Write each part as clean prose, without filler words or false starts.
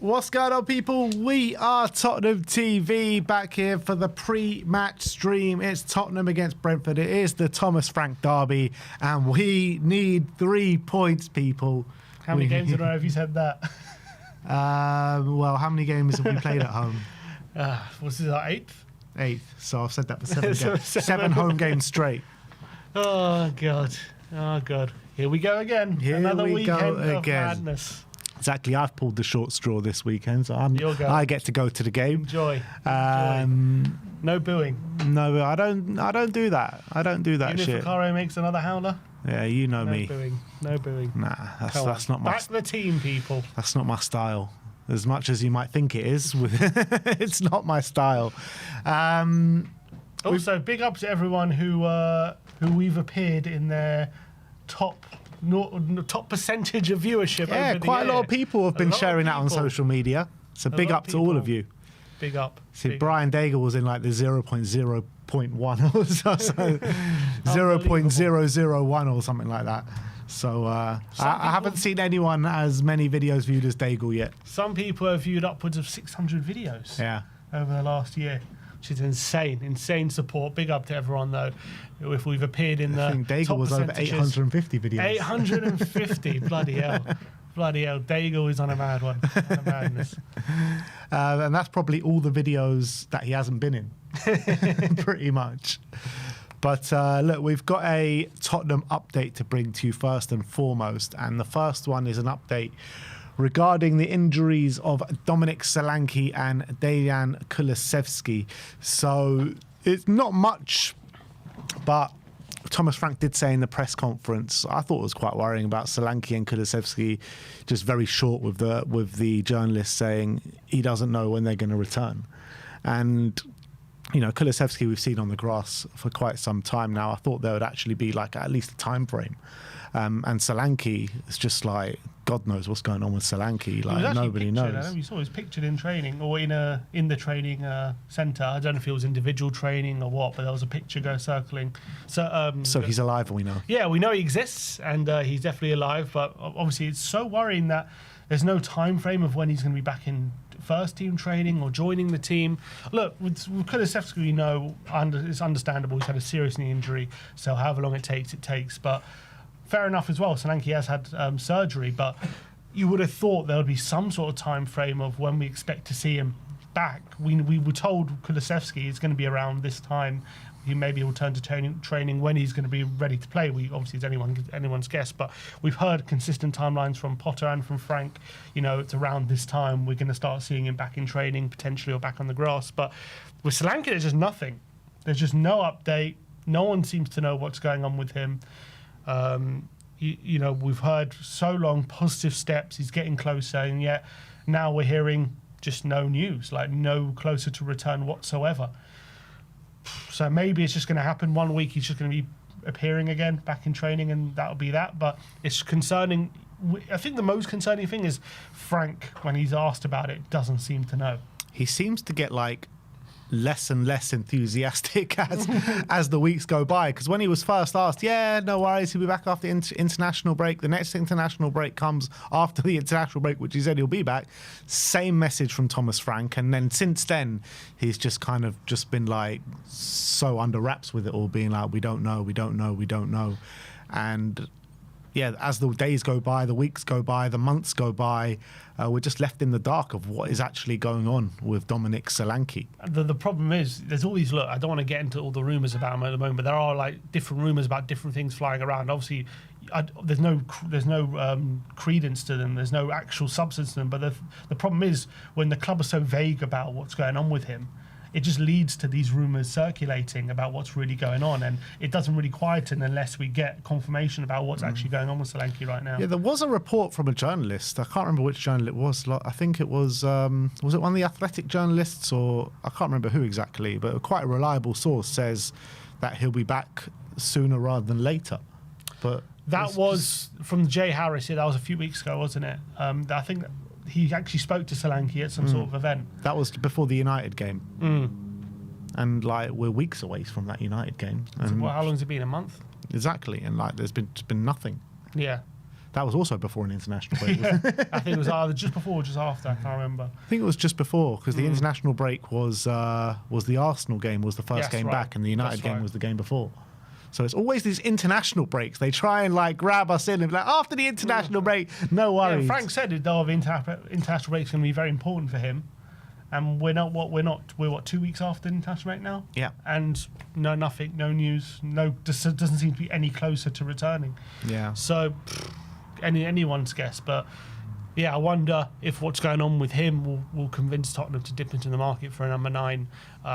What's going on, people? We are Tottenham TV, back here for the pre-match stream. It's Tottenham against Brentford. It is the Thomas Frank derby, and we need 3 points, people. How many games in a row have you said that? Well, how many games have we played at home? What's this, our 8th? 8th. So I've said that for 7 So games. 7. 7 home games straight. Oh, God. Oh, God. Here we go again. Here Another we weekend go of again. Exactly. Exactly. I've pulled the short straw this weekend, so I get to go to the game. Enjoy. No booing. No, I don't do that. I don't do that Even shit. if Vicaro makes another howler? Yeah, you know No me. booing. No booing. Nah, that's not my. Back the team, people. That's not my style. As much as you might think it is, it's not my style. Also, big up to everyone who we've appeared in their top percentage of viewership. Yeah, over the quite year. a lot of people have been lot of sharing that on people. social media. So big lot up of to all people. of you. Big up. See, Big Brian Daigle was in like the 0.0.1 or so, 0.001 or something like that. So I haven't seen anyone as many videos viewed as Daigle yet. Some people have viewed upwards of 600 videos over the last year, which is insane. Insane support. Big up to everyone, though. If we've appeared in the I think Daigle top was over percentages. 850 videos. 850. Bloody hell. Bloody hell. Daigle is on a mad one. On a madness. And that's probably all the videos that he hasn't been in, pretty much. But look, we've got a Tottenham update to bring to you first and foremost. And the first one is an update regarding the injuries of Dominic Solanke and Dejan Kulusevski. So it's not much, but Thomas Frank did say in the press conference, I thought it was quite worrying about Solanke and Kulusevski, just very short with the journalist saying he doesn't know when they're going to return. And you know, Kulusevski we've seen on the grass for quite some time now. I thought there would actually be like at least a time frame. And Solanke, it's just like, God knows what's going on with Solanke. Like, nobody knows. You saw he was pictured in training or in the training centre. I don't know if it was individual training or what, but there was a picture circling. So he's alive, we know. Yeah, we know he exists, and he's definitely alive. But obviously, it's so worrying that there's no time frame of when he's going to be back in first team training or joining the team. Look, with Kulusevski, we know it's understandable. He's had a serious knee injury, so however long it takes. But fair enough as well. Solanke has had surgery, but you would have thought there would be some sort of time frame of when we expect to see him back. We were told Kulusevski is going to be around this time. He maybe return to training when he's going to be ready to play. Obviously it's anyone's guess, but we've heard consistent timelines from Potter and from Frank. You know, it's around this time we're going to start seeing him back in training, potentially, or back on the grass. But with Solanke, there's just nothing. There's just no update. No one seems to know what's going on with him. You know, we've heard so long positive steps. He's getting closer, and yet now we're hearing just no news, like no closer to return whatsoever. So maybe it's just going to happen. 1 week he's just going to be appearing again, back in training, and that'll be that. But it's concerning. I think the most concerning thing is Frank, when he's asked about it, doesn't seem to know. He seems to get like less and less enthusiastic as the weeks go by, because when he was first asked, yeah, no worries, he'll be back after international break. The next international break comes after the international break, which he said he'll be back. Same message from Thomas Frank, and then since then he's just kind of just been like so under wraps with it all, being like, we don't know. And yeah, as the days go by, the weeks go by, the months go by, we're just left in the dark of what is actually going on with Dominic Solanke. The problem is, there's all these, look, I don't want to get into all the rumours about him at the moment, but there are like different rumours about different things flying around. Obviously, there's no credence to them, there's no actual substance to them, but the problem is, when the club are so vague about what's going on with him, it just leads to these rumours circulating about what's really going on, and it doesn't really quieten unless we get confirmation about what's actually going on with Solanke right now. Yeah, there was a report from a journalist. I can't remember which journal it was. I think it was it one of the Athletic journalists, or I can't remember who exactly, but quite a reliable source says that he'll be back sooner rather than later. But that was from Jay Harris. Yeah, that was a few weeks ago, wasn't it? I think that he actually spoke to Solanke at some sort of event. That was before the United game. And like, we're weeks away from that United game. So, how long has it been? A month? Exactly. And like, there's been nothing. Yeah. That was also before an international break. Wasn't it? I think it was either just before or just after. I can't remember. I think it was just before, because the international break was the Arsenal game, was the first game back, and the United game was the game before. So it's always these international breaks. They try and like grab us in and be like, after the international break, no worries. Yeah, Frank said it, though, the international break is going to be very important for him. And we're 2 weeks after the international break now? Yeah. And nothing, no news, doesn't seem to be any closer to returning. Yeah. So anyone's guess, but yeah, I wonder if what's going on with him will convince Tottenham to dip into the market for a number 9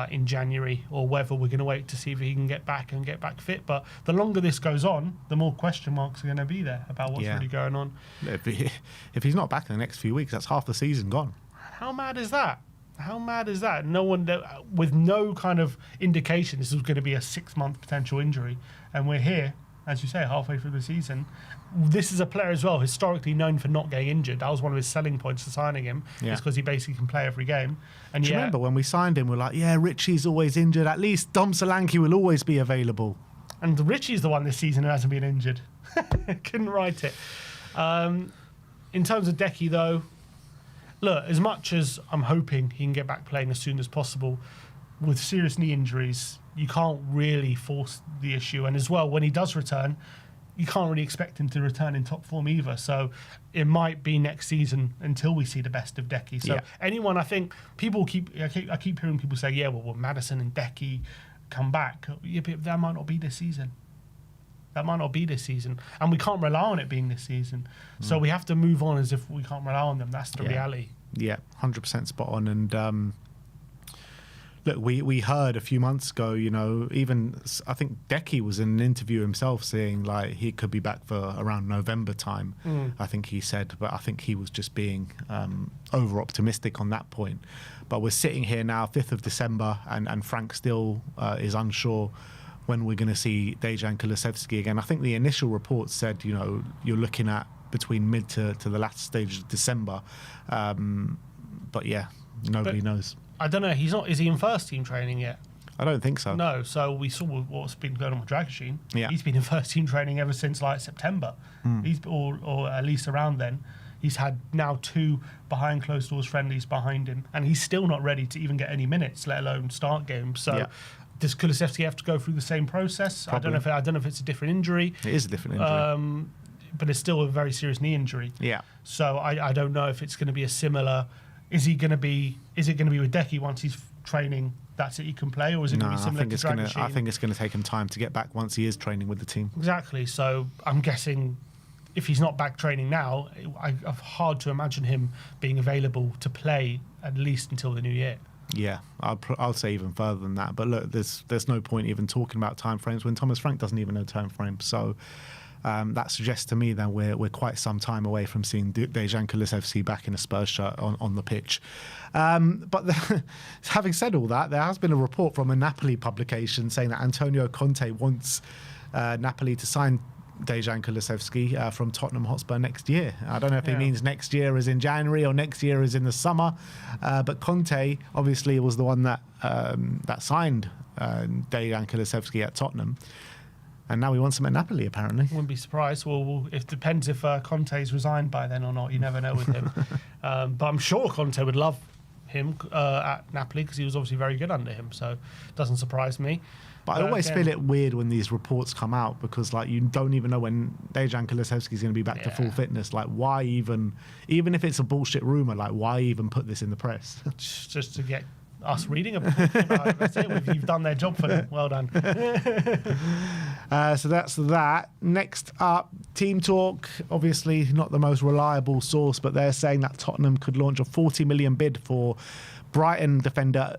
in January, or whether we're going to wait to see if he can get back fit. But the longer this goes on, the more question marks are going to be there about what's really going on. If he's not back in the next few weeks, that's half the season gone. How mad is that? How mad is that? No one, with no kind of indication this was going to be a 6-month potential injury, and we're here, as you say, halfway through the season. This is a player as well, historically known for not getting injured. That was one of his selling points for signing him, is because he basically can play every game. And do you remember when we signed him, we're like, yeah, Richie's always injured. At least Dom Solanke will always be available. And Richie's the one this season who hasn't been injured. Couldn't write it. In terms of Deki, though, look, as much as I'm hoping he can get back playing as soon as possible, with serious knee injuries, you can't really force the issue. And as well, when he does return, you can't really expect him to return in top form either. So it might be next season until we see the best of Deki. So anyone, I think, I keep hearing people say, yeah, well, will Maddison and Deki come back? Yeah, but that might not be this season. And we can't rely on it being this season. So we have to move on as if we can't rely on them. That's the reality. Yeah, 100% spot on. And look, we heard a few months ago, even I think Deki was in an interview himself saying like he could be back for around November time. I think he said, but I think he was just being over optimistic on that point. But we're sitting here now, 5th of December, and Frank still is unsure when we're going to see Dejan Kulusevski again. I think the initial report said, you're looking at between mid to the latter stage of December. But yeah, nobody knows. I don't know. Is he in first team training yet? I don't think so. No. So we saw what's been going on with Dragoshin. Yeah. He's been in first team training ever since like September. He's or at least around then. He's had now 2 behind closed doors friendlies behind him, and he's still not ready to even get any minutes, let alone start games. So does Kulusevski have to go through the same process? Probably. I don't know if it's a different injury. It is a different injury. But it's still a very serious knee injury. Yeah. So I don't know if it's going to be a similar. Is it going to be with Deki once he's training? That's it. He can play, or is it going to be similar to Dragoshin? I think it's going to take him time to get back once he is training with the team. Exactly. So I'm guessing if he's not back training now, I've hard to imagine him being available to play at least until the new year. Yeah, I'll say even further than that. But look, there's no point even talking about timeframes when Thomas Frank doesn't even know timeframes. So that suggests to me that we're quite some time away from seeing Dejan Kulusevski back in a Spurs shirt on the pitch. But having said all that, there has been a report from a Napoli publication saying that Antonio Conte wants Napoli to sign Dejan Kulusevski from Tottenham Hotspur next year. I don't know if he means next year as in January or next year as in the summer, but Conte obviously was the one that signed Dejan Kulusevski at Tottenham, and now he wants him at Napoli apparently. Wouldn't be surprised. Well, it depends if Conte's resigned by then or not. You never know with him. But I'm sure Conte would love him at Napoli because he was obviously very good under him, so it doesn't surprise me. But I always feel it weird when these reports come out because, like, you don't even know when Dejan Kulusevski is going to be back to full fitness. Like, why even if it's a bullshit rumor, like, why even put this in the press? Just to get us reading about it. That's it. You've done their job for them. Well done. So that's that. Next up, Team Talk. Obviously, not the most reliable source, but they're saying that Tottenham could launch a 40 million bid for Brighton defender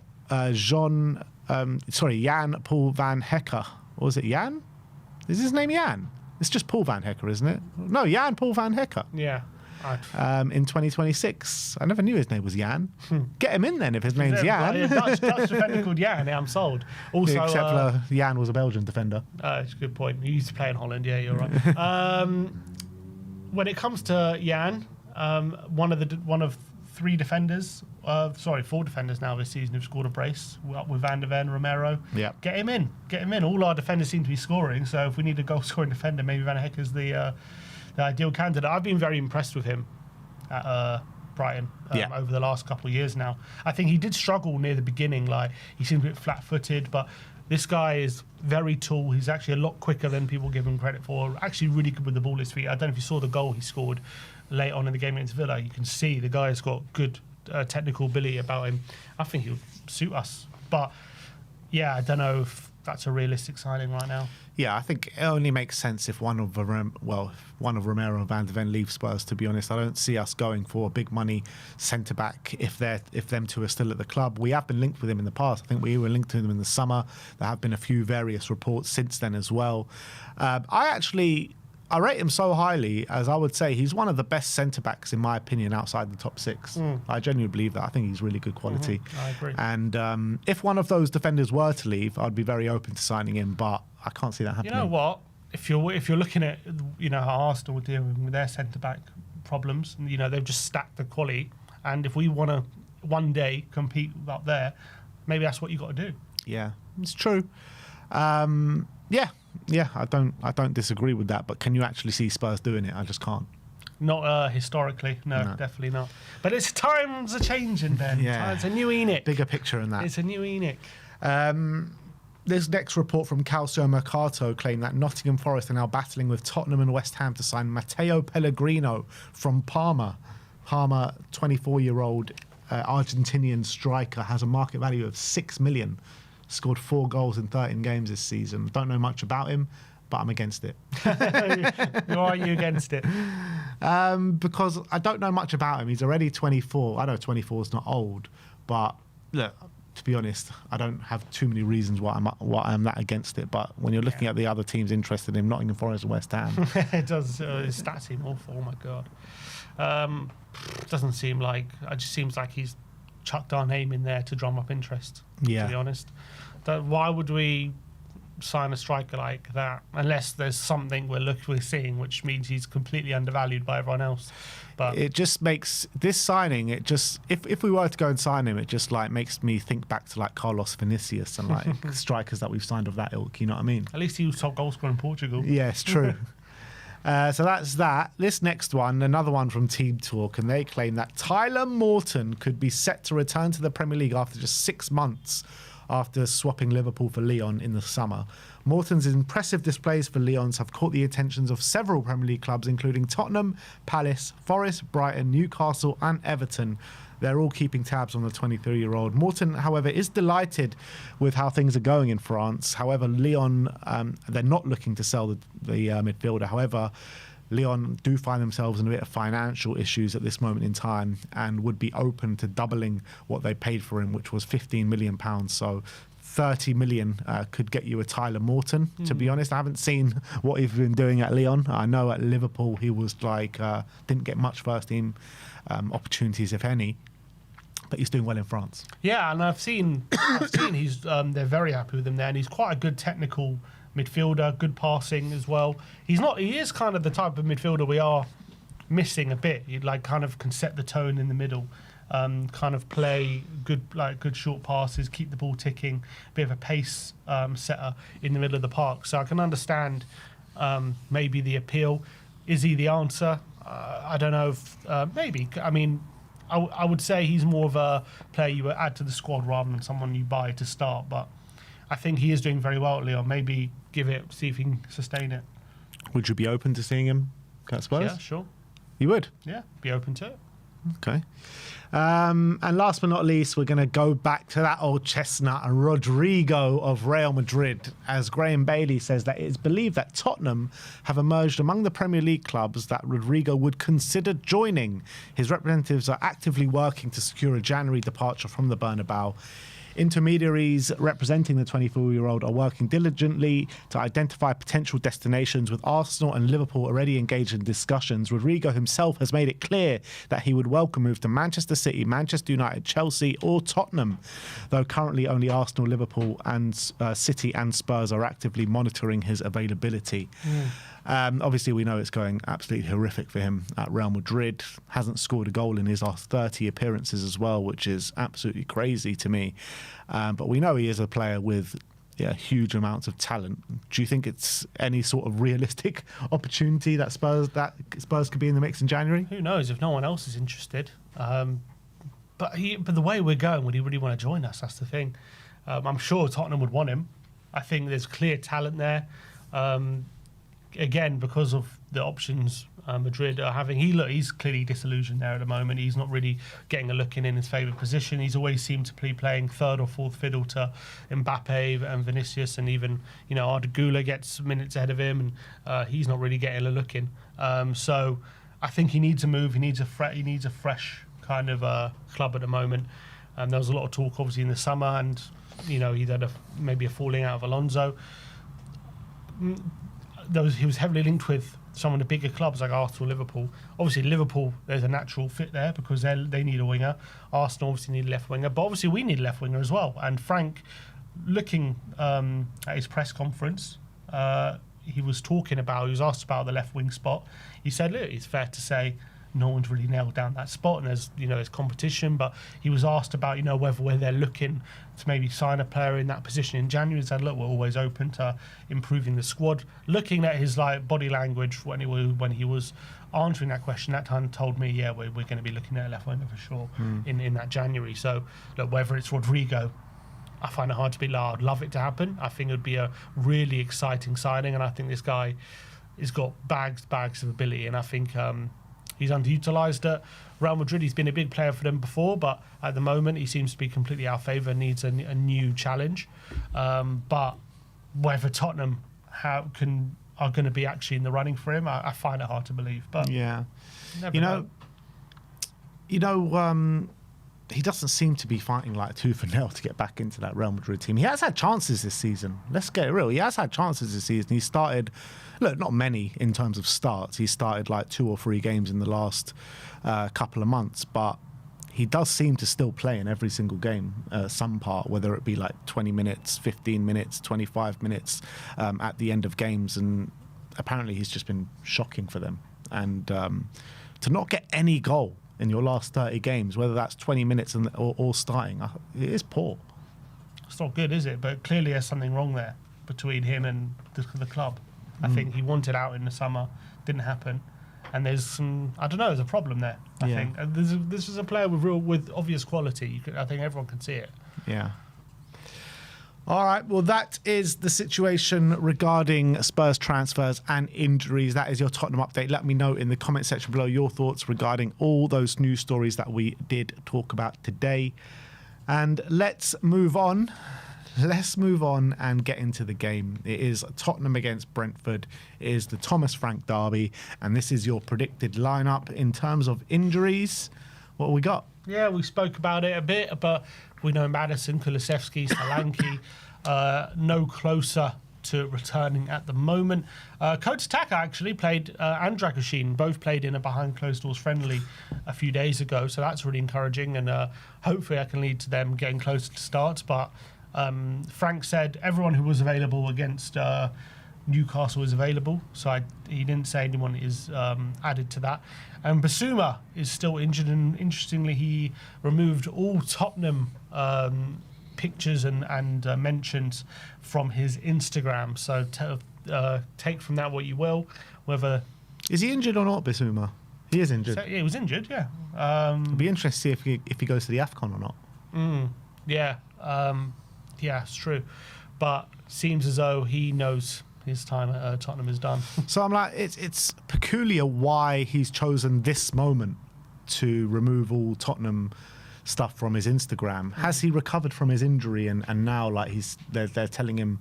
Jan Paul van Hecker. Or was it Jan? Is his name Jan? It's just Paul van Hecker, isn't it? No, Jan Paul van Hecker. Yeah. In 2026. I never knew his name was Jan. Get him in then if his name's Jan. Dutch defender called Jan. Yeah, I'm sold. Also, except for Jan was a Belgian defender. That's a good point. He used to play in Holland. Yeah, you're right. When it comes to Jan, one of 4 defenders now this season who've scored a brace with Van der Ven, Romero. Yeah. Get him in. All our defenders seem to be scoring, so if we need a goal-scoring defender, maybe Van Hecker's the the ideal candidate. I've been very impressed with him at Brighton over the last couple of years now. I think he did struggle near the beginning, like he seemed a bit flat-footed, but this guy is very tall. He's actually a lot quicker than people give him credit for. Actually really good with the ball at his feet. I don't know if you saw the goal he scored late on in the game against Villa. You can see the guy's got good technical ability about him. I think he would suit us. But yeah, I don't know if that's a realistic signing right now. Yeah, I think it only makes sense if one of Romero and Van de Ven leave Spurs. To be honest, I don't see us going for a big money centre back if them two are still at the club. We have been linked with him in the past. I think we were linked to them in the summer. There have been a few various reports since then as well. I rate him so highly, as I would say he's one of the best centre-backs, in my opinion, outside the top six. I genuinely believe that. I think he's really good quality. I agree. And if one of those defenders were to leave, I'd be very open to signing him, but I can't see that happening. You know what? If you're looking at how Arsenal are dealing with their centre-back problems, they've just stacked the quality, and if we want to one day compete up there, maybe that's what you got to do. Yeah, it's true. Yeah, I don't disagree with that. But can you actually see Spurs doing it? I just can't. Not historically, no, definitely not. But times are changing, Ben. Yeah. It's a new Enoch. Bigger picture in that. It's a new Enoch. This next report from Calcio Mercato claimed that Nottingham Forest are now battling with Tottenham and West Ham to sign Matteo Pellegrino from Parma. Parma, 24-year-old Argentinian striker, has a market value of $6 million. Scored 4 goals in 13 games this season. Don't know much about him, but I'm against it. Why are you against it? Because I don't know much about him. He's already 24. I know 24 is not old, but look, to be honest, I don't have too many reasons why I'm that against it. But when you're looking at the other teams interested in Nottingham Forest and West Ham, it does. His stats seem awful. Oh my god. Doesn't seem like. It just seems like he's chucked our name in there to drum up interest. Yeah. To be honest, why would we sign a striker like that unless there's something we're seeing, which means he's completely undervalued by everyone else? But it just makes this signing. It just if we were to go and sign him, it just like makes me think back to like Carlos Vinicius and like strikers that we've signed of that ilk. You know what I mean? At least he was top goal scorer in Portugal. Yeah, it's true. So that's that. This next one, another one from Team Talk, and they claim that Tyler Morton could be set to return to the Premier League after just 6 months after swapping Liverpool for Lyon in the summer. Morton's impressive displays for Lyons have caught the attentions of several Premier League clubs, including Tottenham, Palace, Forest, Brighton, Newcastle and Everton. They're all keeping tabs on the 23-year-old. Morton, however, is delighted with how things are going in France. However, Lyon, they're not looking to sell the midfielder. However, Lyon do find themselves in a bit of financial issues at this moment in time and would be open to doubling what they paid for him, which was £15 million. So 30 million could get you a Tyler Morton. To be honest, I haven't seen what he's been doing at Lyon. I know at Liverpool he was like didn't get much first team opportunities, if any. But he's doing well in France. Yeah, and I've seen he's they're very happy with him there, and he's quite a good technical midfielder, good passing as well. He is kind of the type of midfielder we are missing a bit. He like kind of can set the tone in the middle, kind of play good short passes, keep the ball ticking, a bit of a pace setter in the middle of the park. So I can understand maybe the appeal. Is he the answer? I don't know if maybe. I mean, I would say he's more of a player you would add to the squad rather than someone you buy to start. But I think he is doing very well at Lyon. Maybe give it, see if he can sustain it. Would you be open to seeing him at Spurs? Yeah, sure. You would? Yeah, be open to it. Okay. And last but not least, we're going to go back to that old chestnut, Rodrigo of Real Madrid, as Graham Bailey says that it is believed that Tottenham have emerged among the Premier League clubs that Rodrigo would consider joining. His representatives are actively working to secure a January departure from the Bernabeu. Intermediaries representing the 24-year-old are working diligently to identify potential destinations, with Arsenal and Liverpool already engaged in discussions. Rodrigo himself has made it clear that he would welcome move to Manchester City, Manchester United, Chelsea or Tottenham, though currently only Arsenal, Liverpool and City and Spurs are actively monitoring his availability. Obviously, we know it's going absolutely horrific for him at Real Madrid. Hasn't scored a goal in his last 30 appearances as well, which is absolutely crazy to me. But we know he is a player with huge amounts of talent. Do you think it's any sort of realistic opportunity that Spurs could be in the mix in January? Who knows if no one else is interested? But the way we're going, would he really want to join us? That's the thing. I'm sure Tottenham would want him. I think there's clear talent there. Again, because of the options Madrid are having, he's clearly disillusioned there at the moment. He's not really getting a look in his favourite position. He's always seemed to be playing third or fourth fiddle to Mbappe and Vinicius, and even Arda Güler gets minutes ahead of him, and he's not really getting a look in. So I think he needs a move. He needs a fresh kind of club at the moment. There was a lot of talk, obviously, in the summer, and he had maybe a falling out of Alonso. He was heavily linked with some of the bigger clubs like Arsenal, Liverpool. Obviously, Liverpool, there's a natural fit there because they need a winger. Arsenal obviously need a left winger, but obviously we need a left winger as well. And Frank, looking at his press conference, he was asked about the left wing spot. He said, look, it's fair to say no one's really nailed down that spot, and there's competition, but he was asked about whether they're looking to maybe sign a player in that position in January. He said, look, we're always open to improving the squad. Looking at his body language when he was answering that question that time, told me, yeah, we're going to be looking at a left winger for sure in that January. So look, whether it's Rodrigo, I find it hard to believe. I'd love it to happen. I think it would be a really exciting signing, and I think this guy has got bags of ability, and I think he's underutilised at Real Madrid. He's been a big player for them before, but at the moment he seems to be completely out of favour, needs a new challenge. But whether Tottenham are going to be actually in the running for him, I find it hard to believe. But yeah, never know. He doesn't seem to be fighting like tooth and nail to get back into that Real Madrid team. He has had chances this season. Let's get it real. He has had chances this season. He started, not many in terms of starts. He started like 2 or 3 games in the last couple of months, but he does seem to still play in every single game, some part, whether it be like 20 minutes, 15 minutes, 25 minutes at the end of games. And apparently he's just been shocking for them. And to not get any goal in your last 30 games, whether that's 20 minutes or starting, it is poor. It's not good, is it? But clearly there's something wrong there between him and the club. I think he wanted out in the summer, didn't happen, and there's there's a problem there. I think this is a player with obvious quality. I think everyone can see it. Yeah. All right, well, that is the situation regarding Spurs transfers and injuries. That is your Tottenham update. Let me know in the comment section below your thoughts regarding all those news stories that we did talk about today. And let's move on. Let's move on and get into the game. It is Tottenham against Brentford. It is the Thomas Frank derby. And this is your predicted lineup in terms of injuries. What have we got? Yeah, we spoke about it a bit, but we know Maddison, Kulusevski, Solanke, no closer to returning at the moment. Kota Taka actually played, and Dragoshin both played in a behind closed doors friendly a few days ago, so that's really encouraging, and hopefully that can lead to them getting closer to starts. But Frank said everyone who was available against Newcastle is available, so he didn't say anyone is added to that. And Basuma is still injured, and interestingly, he removed all Tottenham pictures and mentions from his Instagram. So take from that what you will. Whether is he injured or not, Basuma? He is injured. So, yeah, he was injured. Yeah. It'd be interesting to see if he goes to the AFCON or not. Yeah. Yeah, it's true. But seems as though he knows his time at Tottenham is done. So I'm like, it's peculiar why he's chosen this moment to remove all Tottenham stuff from his Instagram. Has he recovered from his injury and now like they're telling him,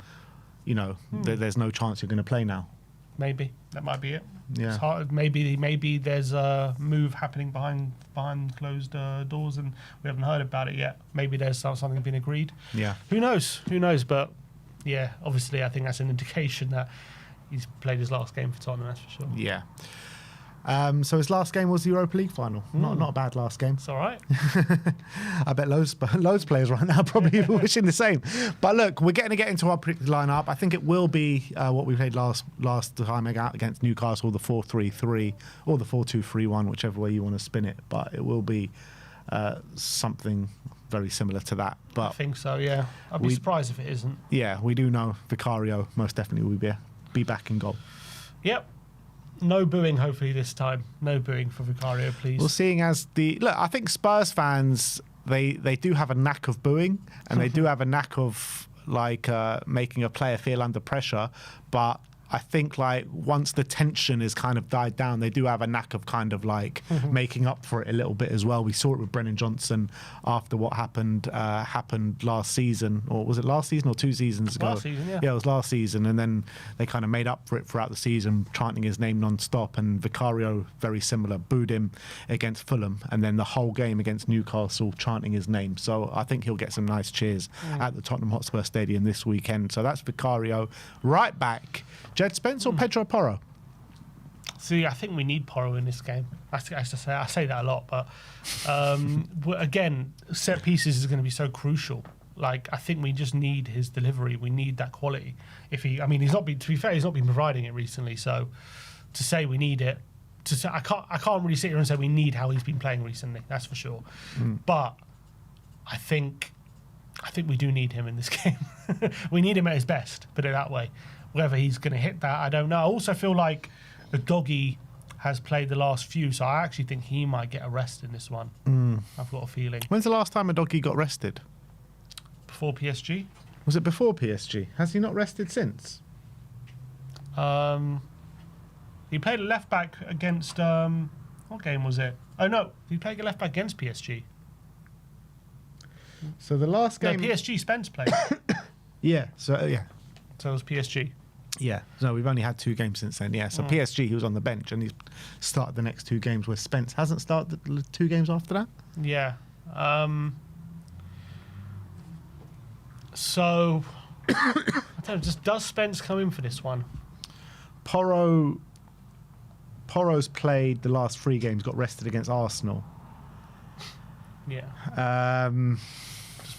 there's no chance you're going to play now? Maybe that might be it. Yeah. It's hard. Maybe there's a move happening behind closed doors and we haven't heard about it yet. Maybe there's something been agreed. Yeah. Who knows? But yeah, obviously I think that's an indication that he's played his last game for Tottenham, that's for sure. Yeah. So his last game was the Europa League final. Not a bad last game. It's all right. I bet loads of players right now probably wishing the same. But look, we're going to get into our predicted lineup. I think it will be what we played last time against Newcastle, the 4-3-3 or the 4-2-3-1, whichever way you want to spin it. But it will be something very similar to that. I But think so, yeah. I'd be surprised if it isn't. yeah, we do know Vicario most definitely will be back in goal. Yep. No booing, hopefully, this time. No booing for Vicario, please. Well, seeing as I think Spurs fans, they do have a knack of booing, and they do have a knack of making a player feel under pressure. But I think once the tension is kind of died down, they do have a knack of kind of making up for it a little bit as well. We saw it with Brennan Johnson after what happened last season, or was it last season or 2 seasons ago? Last season, yeah. Yeah, it was last season, and then they kind of made up for it throughout the season, chanting his name non-stop. And Vicario, very similar, booed him against Fulham, and then the whole game against Newcastle, chanting his name. So I think he'll get some nice cheers at the Tottenham Hotspur Stadium this weekend. So that's Vicario. Right back, Jed Spence or Pedro Porro? See, I think we need Porro in this game. I say that a lot, but again, set pieces is going to be so crucial. I think we just need his delivery. We need that quality. He's not been. To be fair, he's not been providing it recently. So to say we need it, I can't really sit here and say we need how he's been playing recently. That's for sure. But I think we do need him in this game. We need him at his best. Put it that way. Whether he's going to hit that, I don't know. I also feel like the doggy has played the last few, so I actually think he might get a rest in this one. I've got a feeling. When's the last time a doggy got rested? Before PSG? Was it before PSG? Has he not rested since? He played a left back against what game was it? Oh no, he played a left back against PSG. So the last game, no, PSG Spence played. yeah. So yeah. So it was PSG. Yeah, so we've only had 2 games since then. Yeah, so PSG, he was on the bench and he's started the next 2 games, where Spence hasn't started the 2 games after that. Yeah. So, I don't know, does Spence come in for this one? Porro's played the last 3 games, got rested against Arsenal. Yeah.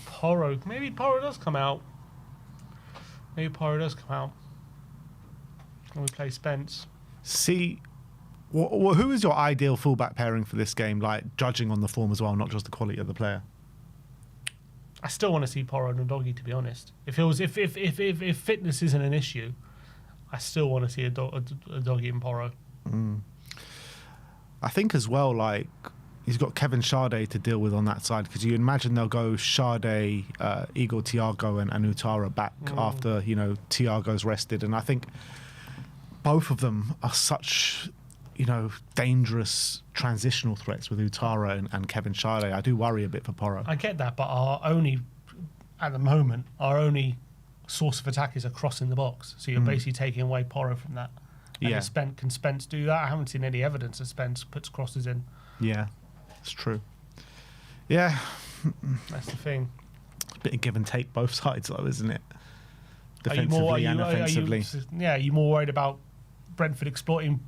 Porro, maybe Porro does come out. Maybe Porro does come out. And we play Spence. See, who is your ideal fullback pairing for this game? Judging on the form as well, not just the quality of the player. I still want to see Porro and Doggy, to be honest. If fitness isn't an issue, I still want to see a Doggy and Porro. I think as well, he's got Kevin Sade to deal with on that side, because you imagine they'll go Sade, Igor Thiago and Utara back after Thiago's rested, and I think both of them are such dangerous transitional threats with Utara and Kevin Sade. I do worry a bit for Porro. I get that, but our only source of attack is a cross in the box, so you're basically taking away Porro from that. And Yeah. Can Spence do that? I haven't seen any evidence that Spence puts crosses in. Yeah, it's true. Yeah. That's the thing. A bit of give and take both sides, though, isn't it? Are you Defensively and offensively. Are you more worried about Brentford exploiting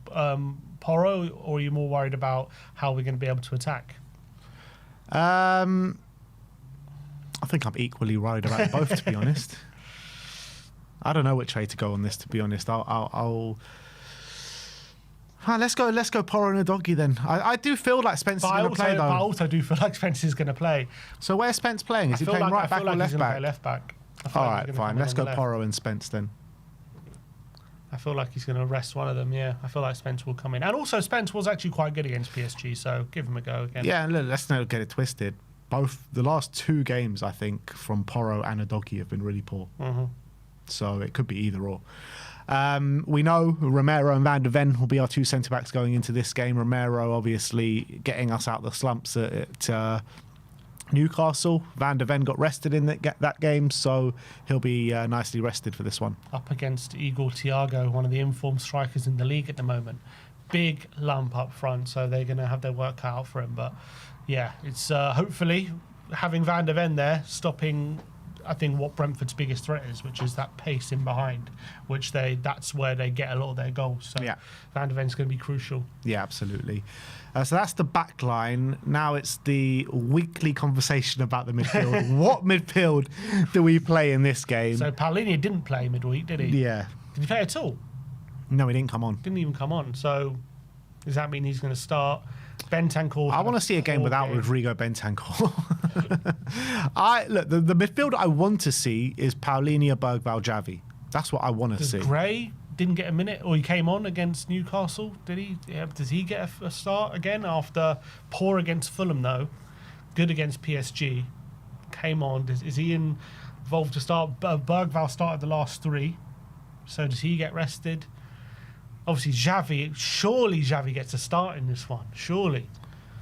Porro, or are you more worried about how we're going to be able to attack? I think I'm equally worried about both, to be honest. I don't know which way to go on this, to be honest. Let's go Porro and a Doggy then. I do feel like Spence is going to play, though. But I also do feel like Spence is going to play. So where's Spence playing? Is he playing right back or left back? Left back. All right, fine. Let's go Porro and Spence then. I feel like he's going to rest one of them, yeah. I feel like Spence will come in. And also, Spence was actually quite good against PSG, so give him a go again. Yeah, and look, let's not get it twisted. Both the last 2 games, I think, from Porro and Udogie have been really poor. So it could be either or. We know Romero and Van de Ven will be our 2 centre-backs going into this game. Romero, obviously, getting us out the slumps at Newcastle. Van de Ven got rested in that game, so he'll be nicely rested for this one. Up against Igor Thiago, one of the informed strikers in the league at the moment. Big lump up front, so they're going to have their work cut out for him. But yeah, it's hopefully having Van de Ven there, stopping, I think, what Brentford's biggest threat is, which is that pace in behind, which that's where they get a lot of their goals. So yeah. Van de Ven's going to be crucial. Yeah, absolutely. So that's the back line. Now it's the weekly conversation about the midfield. What midfield do we play in this game? So Paulinho didn't play midweek, did he? Yeah. Did he play at all? No, he didn't come on. Didn't even come on. So does that mean he's going to start? Bentancur. I want to see a game without Rodrigo Bentancur. The midfield I want to see is Paulinho, Bergvall, Xavi. That's what I want to see. Gray didn't get a minute, or he came on against Newcastle, did he? Yeah, does he get a start again after poor against Fulham, though? Good against PSG. Came on. Is he involved to start? Bergvall started the last 3. So does he get rested? Obviously, Xavi. Surely Xavi gets a start in this one. Surely.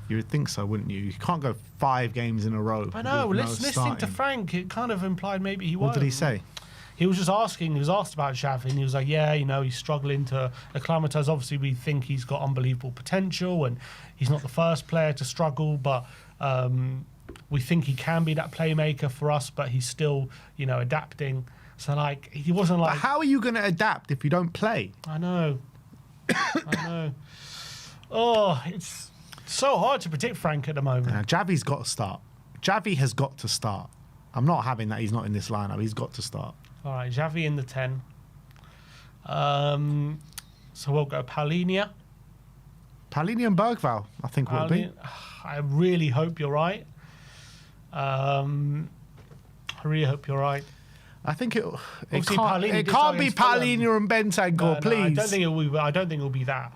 You would think so, wouldn't you? You can't go 5 games in a row. I know. with no Listening starting. to Frank, it kind of implied maybe he won't. What did he say? He was just asking. He was asked about Xavi, and he was like, "Yeah, he's struggling to acclimatise. Obviously, we think he's got unbelievable potential, and he's not the first player to struggle, but we think he can be that playmaker for us. But he's still, adapting. So, like, he wasn't like, But how are you going to adapt if you don't play? I know, I know. Oh, it's so hard to predict Frank at the moment. Xavi's got to start. Xavi has got to start. I'm not having that he's not in this lineup. He's got to start. All right, Xavi in the 10. So we'll go Paulinho. Paulinho and Bergvall, I think will be. I really hope you're right. I really hope you're right. I think it Obviously, can't be Paulinho and Bentancur, please. I don't think it'll be that.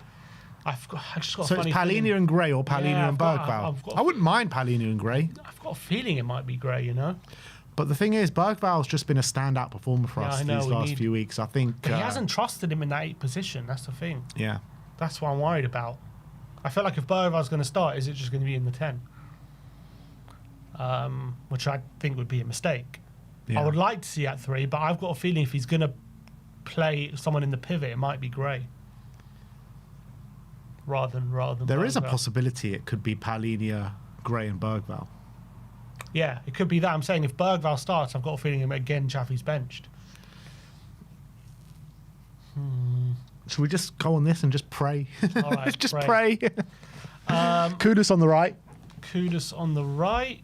I just got So a funny it's Paulinho feeling. and Gray or Paulinho Yeah, and Bergvall. I've got- I wouldn't mind Paulinho and Gray. I've got a feeling it might be Gray, But the thing is, Bergvall's just been a standout performer for Yeah, us I know, these we last need- few weeks. I think. But he hasn't trusted him in that 8th position. That's the thing. Yeah. That's what I'm worried about. I feel like if Bergvall's going to start, is it just going to be in the 10? Which I think would be a mistake. Yeah. I would like to see at 3, but I've got a feeling if he's going to play someone in the pivot, it might be Gray. Rather than There is a Bergvall. possibility it could be Paulinho, Gray and Bergvall. Yeah, it could be that. I'm saying if Bergvall starts, I've got a feeling again Xavi's benched. Should we just go on this and just pray? All right, just pray. pray. Kudus on the right. Kudus on the right.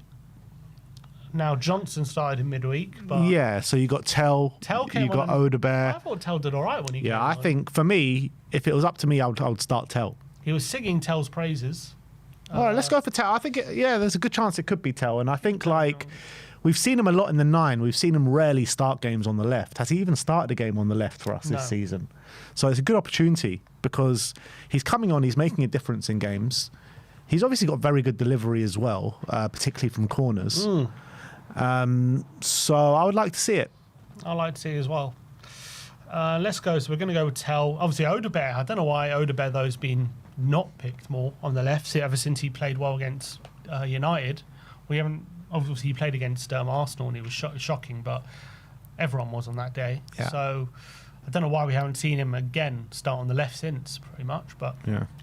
Now Johnson started in midweek, but Yeah, so you got Tell came you got on and- Odebear. I thought Tell did all right when he came Yeah, I on. think for me, if it was up to me, I would start Tell. He was singing Tell's praises. All right, let's go for Tell. I think, there's a good chance it could be Tell. And I think, we've seen him a lot in the 9. We've seen him rarely start games on the left. Has he even started a game on the left for us No. this season? So it's a good opportunity because he's coming on, he's making a difference in games. He's obviously got very good delivery as well, particularly from corners. So I would like to see it. I like to see as well. Let's go. So we're going to go with Tell. Obviously, Odebear. I don't know why Odebear, though, has been not picked more on the left ever since he played well against United. We haven't. Obviously, he played against Arsenal and he was shocking, but everyone was on that day. Yeah. So I don't know why we haven't seen him again start on the left since, pretty much. But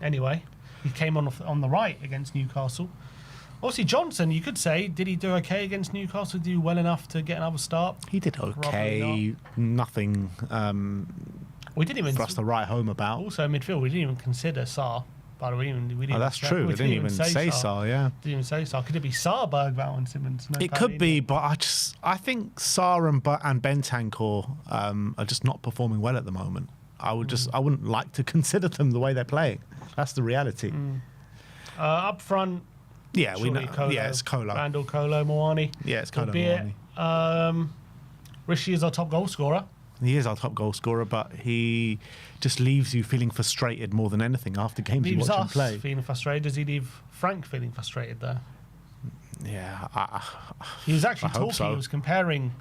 anyway, he came on the right against Newcastle. Obviously, Johnson, you could say, did he do okay against Newcastle? Did he do well enough to get another start? He did okay. Nothing We didn't even for us to write home about. Also, midfield, we didn't even consider Sarr. By the way, we didn't. Oh, that's true. We didn't even say Sarr, yeah. Didn't even say Sarr. Could it be Sarr, Bergvall, and Simmons? No, It could be, but I think Sarr and Bentancur are just not performing well at the moment. I wouldn't like to consider them the way they're playing. That's the reality. Up front. Yeah, we know. Kolo, Yeah, it's Kolo. Randall, Kolo, Moani. Yeah, it's Kolo Albeit, Moani. Rishi is our top goal scorer. He is our top goal scorer, but he just leaves you feeling frustrated more than anything after games you Leaves watch him us play. feeling frustrated. Does he leave Frank feeling frustrated though? Yeah, He was actually I hope talking. so. He was comparing.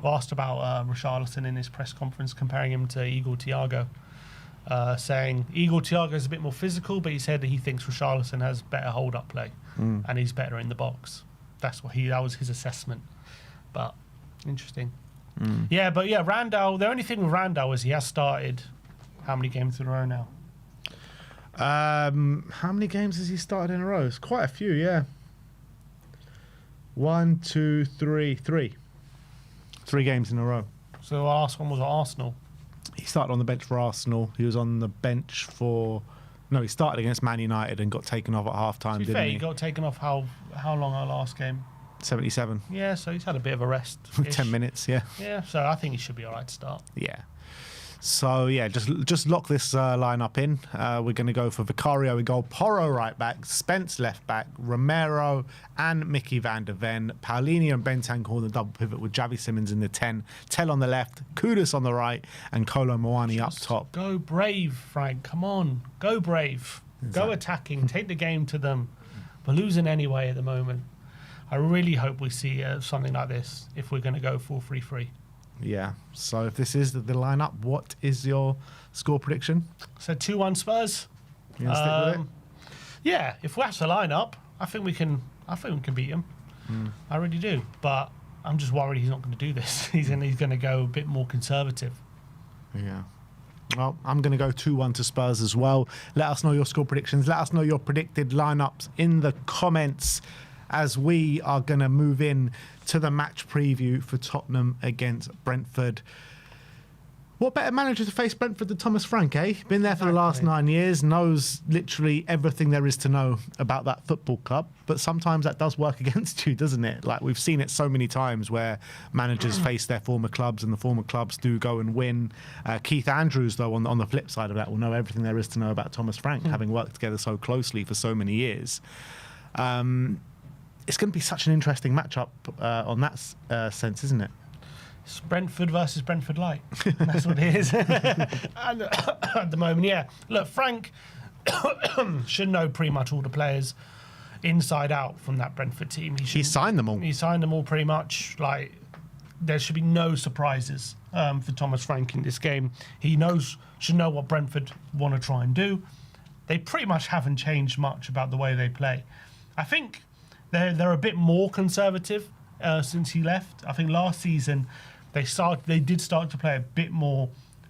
Asked about Richarlison in his press conference, comparing him to Igor Thiago, saying Igor Thiago is a bit more physical, but he said that he thinks Richarlison has better hold-up play and he's better in the box. That was his assessment. But interesting. Yeah, but Randall. The only thing with Randall is he has started how many games in a row now? how many games has he started in a row? It's quite a few, yeah. 1, 2, 3, 3. 3 games in a row. So the last one was at Arsenal. He started on the bench for Arsenal. He was on the bench for... No, he started against Man United and got taken off at half-time, To be didn't fair, he? he got taken off how long our last game? 77. Yeah, so he's had a bit of a rest. 10 minutes, yeah. Yeah, so I think he should be all right to start. Yeah. So, yeah, just lock this lineup in. We're going to go for Vicario in goal, Porro right back, Spence left back, Romero and Mickey van der Ven, Paulinho and Bentancur the double pivot with Javi Simmons in the 10, Tell on the left, Kudus on the right, and Kolo Muani up top. Go brave, Frank. Come on. Go brave. Go attacking. Take the game to them. We're losing anyway at the moment. I really hope we see something like this if we're going to go 4-3-3. Yeah, so if this is the lineup, what is your score prediction? So 2-1 Spurs. You gonna stick with it? Yeah, if that's the lineup, I think we can beat him. I really do. But I'm just worried he's not going to do this. He's going to go a bit more conservative. Yeah. Well, I'm going to go 2-1 to Spurs as well. Let us know your score predictions. Let us know your predicted lineups in the comments, as we are going to move in to the match preview for Tottenham against Brentford. What better manager to face Brentford than Thomas Frank, eh? Been there for the last 9 years, knows literally everything there is to know about that football club. But sometimes that does work against you, doesn't it? Like, we've seen it so many times where managers face their former clubs and the former clubs do go and win. Keith Andrews, though, on the flip side of that, will know everything there is to know about Thomas Frank, having worked together so closely for so many years. It's going to be such an interesting matchup on that sense, isn't it? It's Brentford versus Brentford Light. That's what it is. And, at the moment, yeah. Look, Frank should know pretty much all the players inside out from that Brentford team. He signed them all. He signed them all pretty much. Like, there should be no surprises for Thomas Frank in this game. He should know what Brentford want to try and do. They pretty much haven't changed much about the way they play. I think they're a bit more conservative since he left. I think last season they did start to play a bit more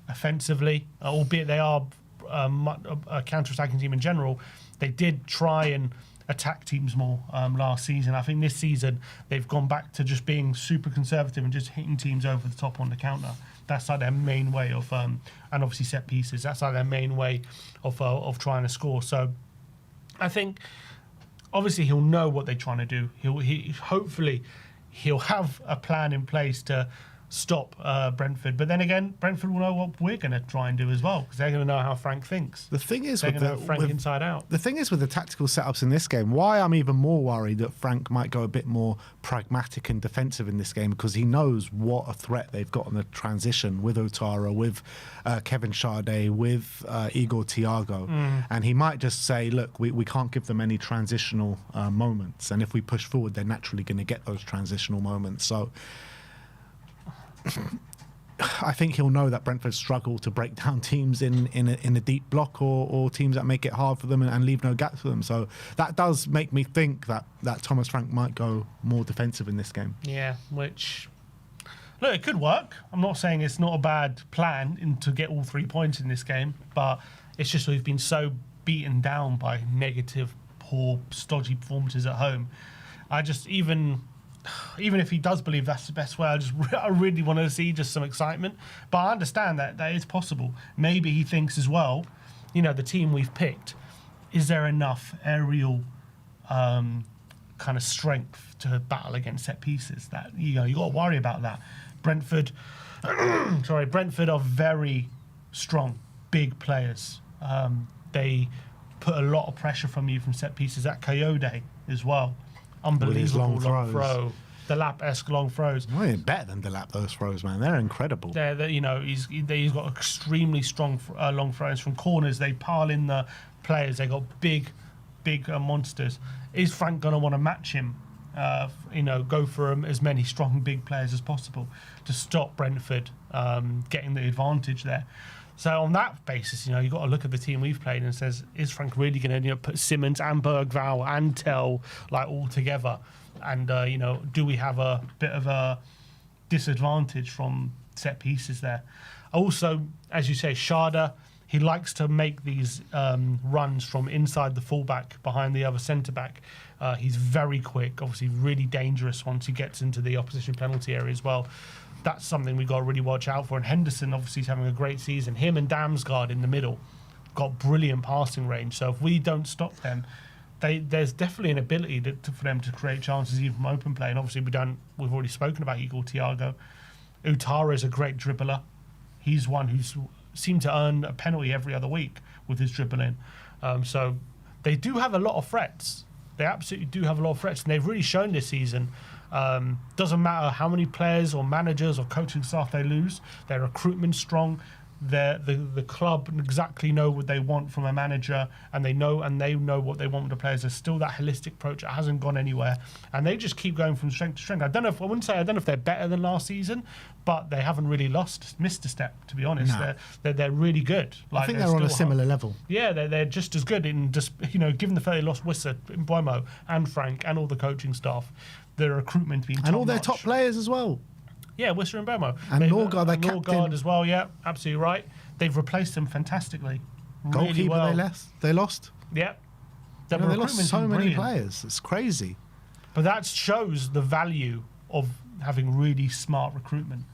offensively, albeit they are a counter-attacking team in general. They did try and attack teams more last season. I think this season they've gone back to just being super conservative and just hitting teams over the top on the counter. That's like their main way of, and obviously set pieces. That's like their main way of trying to score. So I think obviously he'll know what they're trying to do. Hopefully he'll have a plan in place to stop Brentford. But then again, Brentford will know what we're going to try and do as well, because they're going to know how Frank thinks. The thing is, they're going to know Frank inside out. The thing is with the tactical setups in this game, why I'm even more worried that Frank might go a bit more pragmatic and defensive in this game, because he knows what a threat they've got on the transition with Otara, with Kevin Sade, with Igor Thiago. And he might just say, look, we can't give them any transitional moments. And if we push forward, they're naturally going to get those transitional moments. So I think he'll know that Brentford struggle to break down teams in a deep block or teams that make it hard for them and leave no gaps for them. So that does make me think that Thomas Frank might go more defensive in this game. Yeah, which, look, it could work. I'm not saying it's not a bad plan to get all 3 points in this game, but it's just we've been so beaten down by negative, poor, stodgy performances at home. Even if he does believe that's the best way, I really want to see just some excitement. But I understand that is possible. Maybe he thinks as well, the team we've picked, is there enough aerial kind of strength to battle against set pieces? That you got to worry about that. Brentford are very strong, big players. They put a lot of pressure from you from set pieces. At Coyote as well. Unbelievable long throw. The lap-esque long throws. Well, it's better than the lap, those throws, man. They're incredible. He's got extremely strong long throws from corners. They pile in the players. They got big monsters. Is Frank going to want to match him? Go for as many strong big players as possible to stop Brentford getting the advantage there. So on that basis, you've got to look at the team we've played and says, is Frank really going to put Simmons and Bergvall and Tell all together? And do we have a bit of a disadvantage from set pieces there? Also, as you say, Sharda, he likes to make these runs from inside the fullback behind the other centre back. He's very quick, obviously really dangerous once he gets into the opposition penalty area as well. That's something we've got to really watch out for. And Henderson obviously is having a great season. Him and Damsgaard in the middle got brilliant passing range. So if we don't stop them, there's definitely an ability for them to create chances even from open play. And obviously we've already spoken about Igor Thiago. Utara is a great dribbler. he's one who's seemed to earn a penalty every other week with his dribbling. So they do have a lot of threats. They absolutely do have a lot of threats, and they've really shown this season. Doesn't matter how many players or managers or coaching staff they lose, their recruitment's strong. The club exactly know what they want from a manager, and they know what they want with the players. There's still that holistic approach. It hasn't gone anywhere, and they just keep going from strength to strength. I don't know if they're better than last season, but they haven't really missed a step. To be honest, No. they're really good. I think they're on a similar level. Yeah, they're just as good. In just given the fact they lost Wissa, Mboimo, and Frank, and all the coaching staff, the recruitment being and all their top-notch. top players as well. Yeah, Wissa and Mboimo. And Norgard, their captain. Norgard as well, yeah, absolutely right. They've replaced them fantastically. Really Goalkeeper well. they lost. Yeah. They lost so many players. It's crazy. But that shows the value of having really smart recruitment.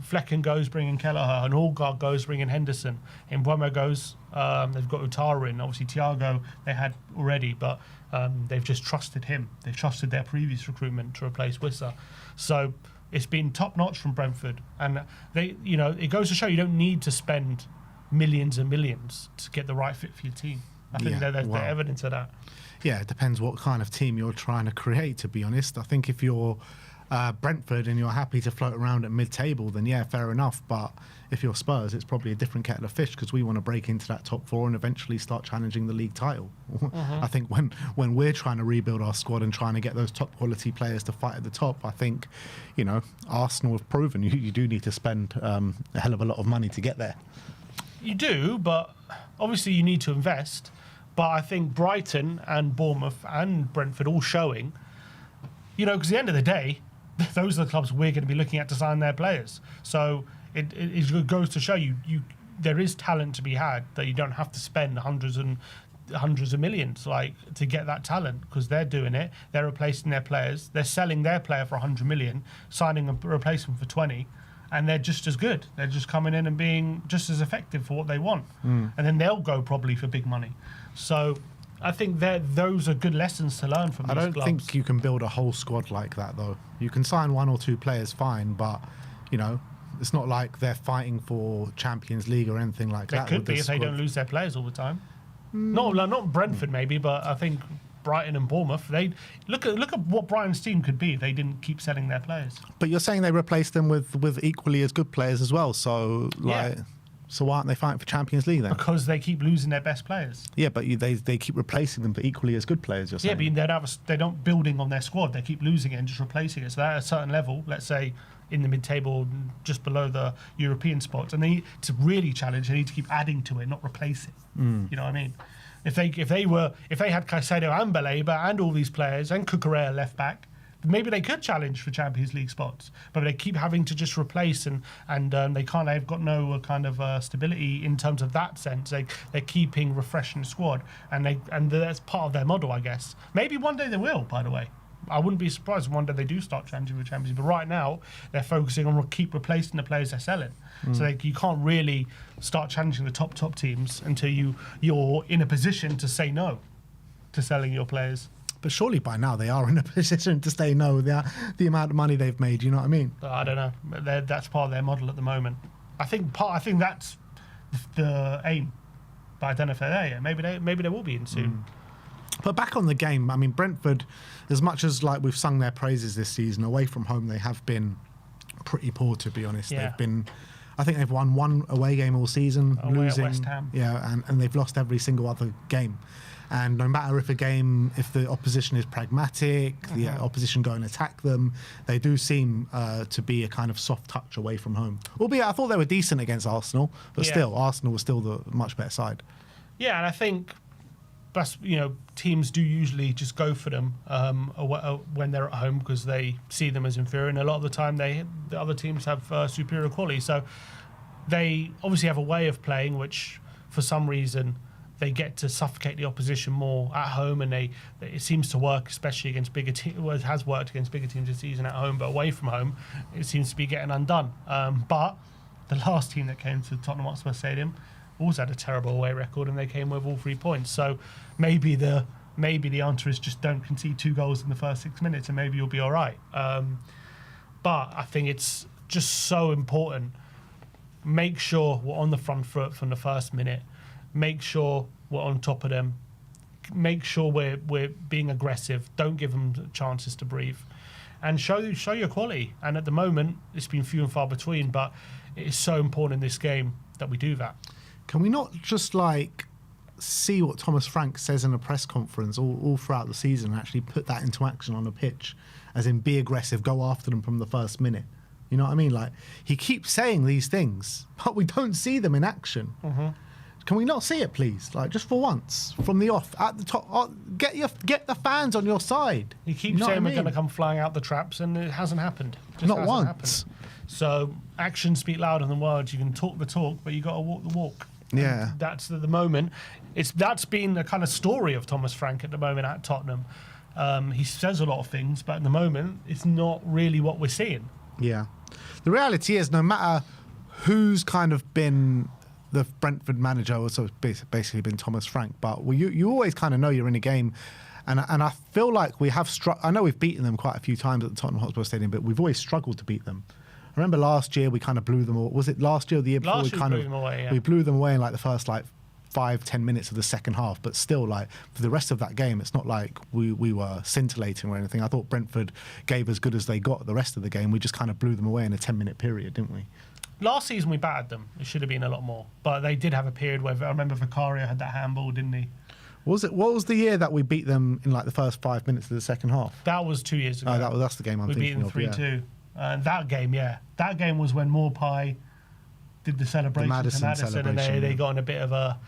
Flecken goes bringing Kelleher, and Norgard goes bringing Henderson. Mboimo goes, they've got Utara in. Obviously, Thiago they had already, but they've just trusted him. They've trusted their previous recruitment to replace Wissa. So it's been top notch from Brentford, and it goes to show you don't need to spend millions and millions to get the right fit for your team. I think there's the evidence of that. Yeah, it depends what kind of team you're trying to create, to be honest. I think if you're Brentford and you're happy to float around at mid-table, then yeah, fair enough. But if you're Spurs, it's probably a different kettle of fish, because we want to break into that top four and eventually start challenging the league title. I think when we're trying to rebuild our squad and trying to get those top quality players to fight at the top, I think, Arsenal have proven you do need to spend a hell of a lot of money to get there. You do, but obviously you need to invest. But I think Brighton and Bournemouth and Brentford all showing, because at the end of the day, those are the clubs we're going to be looking at to sign their players. So it goes to show you there is talent to be had, that you don't have to spend hundreds of millions to get that talent, because they're doing it. They're replacing their players. They're selling their player for 100 million, signing a replacement for 20, and they're just as good. They're just coming in and being just as effective for what they want. And then they'll go probably for big money. So I think those are good lessons to learn from these clubs. I don't think you can build a whole squad like that, though. You can sign one or two players, fine, but, it's not like they're fighting for Champions League or anything like that. It could be if they don't lose their players all the time. Not Brentford maybe, but I think Brighton and Bournemouth, they look at what Brighton's team could be if they didn't keep selling their players. But you're saying they replaced them with equally as good players as well, so So why aren't they fighting for Champions League then? Because they keep losing their best players. Yeah, but they keep replacing them for equally as good players, you're saying. Yeah, but they're not building on their squad. They keep losing it and just replacing it. So at a certain level, let's say in the mid-table, just below the European spots, and they need to really challenge. They need to keep adding to it, not replace it. You know what I mean? If they had Caicedo and Baleba and all these players and Cucurella left back, maybe they could challenge for Champions League spots, but they keep having to just replace and they can't. They've got no kind of stability in terms of that sense. They're keeping refreshing the squad, and that's part of their model, I guess. Maybe one day they will. By the way, I wouldn't be surprised if one day they do start challenging for Champions League. But right now, they're focusing on keep replacing the players they're selling. So you can't really start challenging the top teams until you're in a position to say no to selling your players. But surely by now they are in a position to say no. The amount of money they've made, you know what I mean? I don't know. That's part of their model at the moment. I think that's the aim. But I don't know if they're there yet. Maybe they will be in soon. But back on the game, I mean, Brentford, as much as we've sung their praises this season, away from home they have been pretty poor, to be honest. Yeah. I think they've won one away game all season, losing. At West Ham. Yeah, and they've lost every single other game. And no matter if the opposition is pragmatic, the opposition go and attack them, they do seem to be a kind of soft touch away from home. Albeit I thought they were decent against Arsenal, but still, Arsenal was still the much better side. Yeah, and I think teams do usually just go for them when they're at home because they see them as inferior, and a lot of the time the other teams have superior quality. So they obviously have a way of playing which, for some reason, they get to suffocate the opposition more at home, and it seems to work, especially against bigger teams. Well, it has worked against bigger teams this season at home, but away from home, it seems to be getting undone. But the last team that came to Tottenham Hotspur Stadium also had a terrible away record, and they came with all 3 points. So maybe the answer is just don't concede 2 goals in the first 6 minutes, and maybe you'll be all right. But I think it's just so important make sure we're on the front foot from the first minute, make sure we're on top of them, make sure we're being aggressive, don't give them chances to breathe, and show your quality. And at the moment, it's been few and far between, but it is so important in this game that we do that. Can we not just like see what Thomas Frank says in a press conference all throughout the season and actually put that into action on the pitch, as in be aggressive, go after them from the first minute? You know what I mean? Like, he keeps saying these things, but we don't see them in action. Mm-hmm. Can we not see it, please? Like, just for once, from the off, at the top, get the fans on your side. He keeps saying we're going to come flying out the traps, and it hasn't happened. Not once. Happened. So actions speak louder than words. You can talk the talk, but you got to walk the walk. Yeah, and that's at the moment. That's been the kind of story of Thomas Frank at the moment at Tottenham. He says a lot of things, but at the moment, it's not really what we're seeing. Yeah, the reality is, no matter who's kind of been the Brentford manager, also basically been Thomas Frank, but you always kind of know you're in a game. And I feel like we have I know we've beaten them quite a few times at the Tottenham Hotspur Stadium, but we've always struggled to beat them. I remember last year we kind of blew them all. Was it last year or the year before? We blew them away in like the first 5-10 minutes of the second half. But still, like, for the rest of that game, it's not like we were scintillating or anything. I thought Brentford gave as good as they got the rest of the game. We just kind of blew them away in a 10-minute period, didn't we? Last season we battered them. It should have been a lot more. But they did have a period where I remember Vicario had that handball, didn't he? What was the year that we beat them in like the first 5 minutes of the second half? That was 2 years ago. Oh, that's the game I'm thinking of. We beat them 3-2. That game, yeah. That game was when Morpie did the celebration to Madison, and they got in a bit of a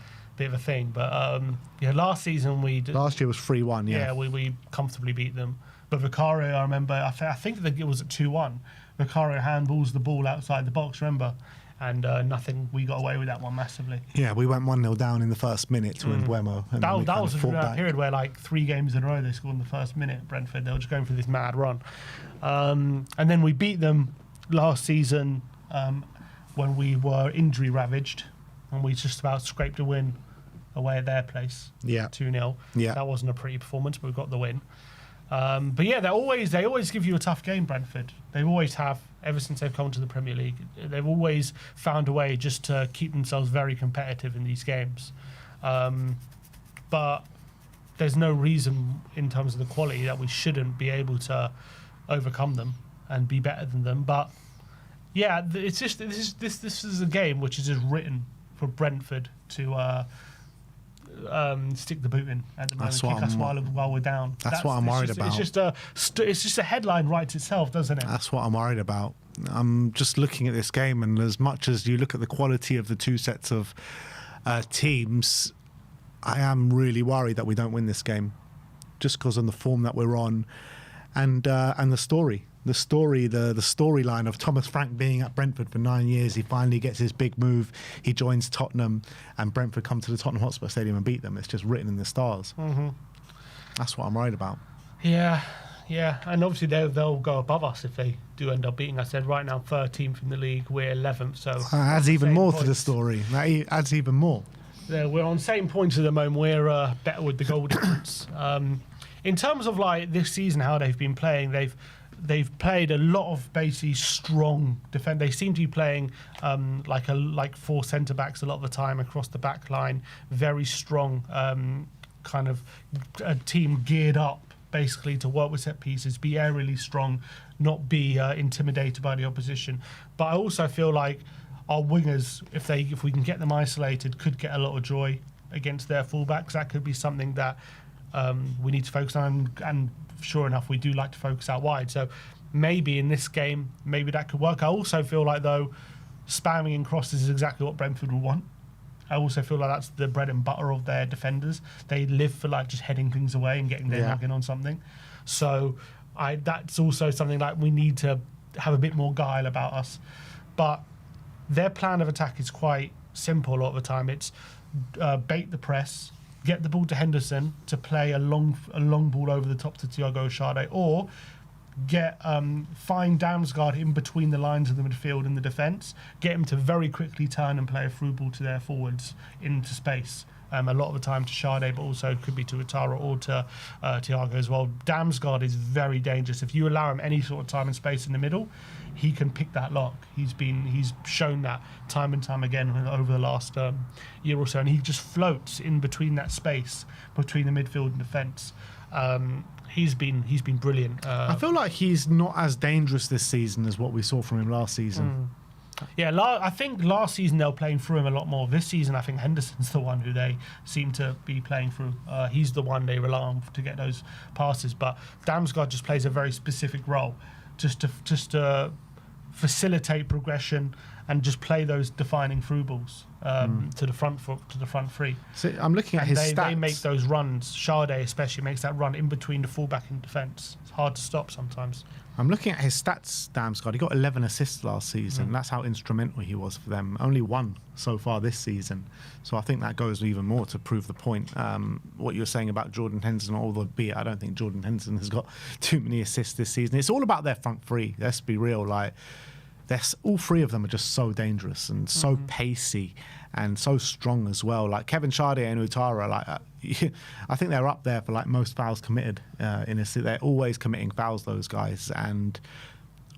thing. But last season last year was 3-1. Yeah, we comfortably beat them. But Vicario, I remember, I think that it was at 2-1. Vicario handballs the ball outside the box, remember? And nothing. We got away with that one massively. Yeah, we went 1-0 down in the first minute to Mbeumo. That was a period where like 3 games in a row they scored in the first minute. Brentford, they were just going for this mad run, and then we beat them last season when we were injury ravaged, and we just about scraped a win away at their place. Yeah, 2-0. Yeah, that wasn't a pretty performance, but we got the win. But yeah, they always give you a tough game, Brentford. They always have, ever since they've come to the Premier League. They've always found a way just to keep themselves very competitive in these games. But there's no reason in terms of the quality that we shouldn't be able to overcome them and be better than them. But yeah, it's just this is a game which is just written for Brentford to stick the boot in at the moment, kick us while we're down. That's what I'm worried about. It's just a headline writes itself, doesn't it? That's what I'm worried about. I'm just looking at this game, and as much as you look at the quality of the two sets of teams, I am really worried that we don't win this game, just because of the form that we're on, and the story. The storyline of Thomas Frank being at Brentford for 9 years. He finally gets his big move. He joins Tottenham, and Brentford come to the Tottenham Hotspur Stadium and beat them. It's just written in the stars. Mm-hmm. That's what I'm worried about. Yeah, and obviously they'll go above us if they do end up beating us. They're right now 13th in the league. We're 11th, so adds even more to the story. That adds even more. We're on the same points at the moment. We're better with the goal difference. In terms of like this season, how they've been playing, they've played a lot of basically strong defense. They seem to be playing like 4 centre backs a lot of the time across the back line. Very strong, kind of a team geared up basically to work with set pieces, be aerially strong, not be intimidated by the opposition. But I also feel like our wingers, if we can get them isolated, could get a lot of joy against their fullbacks. That could be something that we need to focus on, and sure enough, we do like to focus out wide. So maybe in this game, maybe that could work. I also feel like, though, spamming in crosses is exactly what Brentford will want. I also feel like that's the bread and butter of their defenders. They live for like just heading things away and getting their noggin on something. So that's also something like we need to have a bit more guile about us. But their plan of attack is quite simple a lot of the time. It's bait the press, get the ball to Henderson to play a long ball over the top to Thiago Sade, or find Damsgaard in between the lines of the midfield and the defence, get him to very quickly turn and play a through ball to their forwards into space. A lot of the time to Sade, but also could be to Ouattara or to Thiago as well. Damsgaard is very dangerous. If you allow him any sort of time and space in the middle, he can pick that lock. He's shown that time and time again over the last year or so, and he just floats in between that space between the midfield and defence. He's been brilliant. I feel like he's not as dangerous this season as what we saw from him last season. Yeah, I think last season they were playing through him a lot more. This season, I think Henderson's the one who they seem to be playing through. He's the one they rely on to get those passes. But Damsgaard just plays a very specific role, just to facilitate progression and just play those defining through balls to the front foot, to the front three. So I'm looking at his stats. They make those runs. Sade especially makes that run in between the fullback and defence. It's hard to stop sometimes. I'm looking at his stats, Damsgaard. He got 11 assists last season. That's how instrumental he was for them. Only one so far this season. So I think that goes even more to prove the point. What you were saying about Jordan Henderson, albeit I don't think Jordan Henderson has got too many assists this season. It's all about their front three. Let's be real. All three of them are just so dangerous and so pacey and so strong as well. Like Kevin Sade and Ouattara, I think they're up there for most fouls committed in a season. They're always committing fouls, those guys. And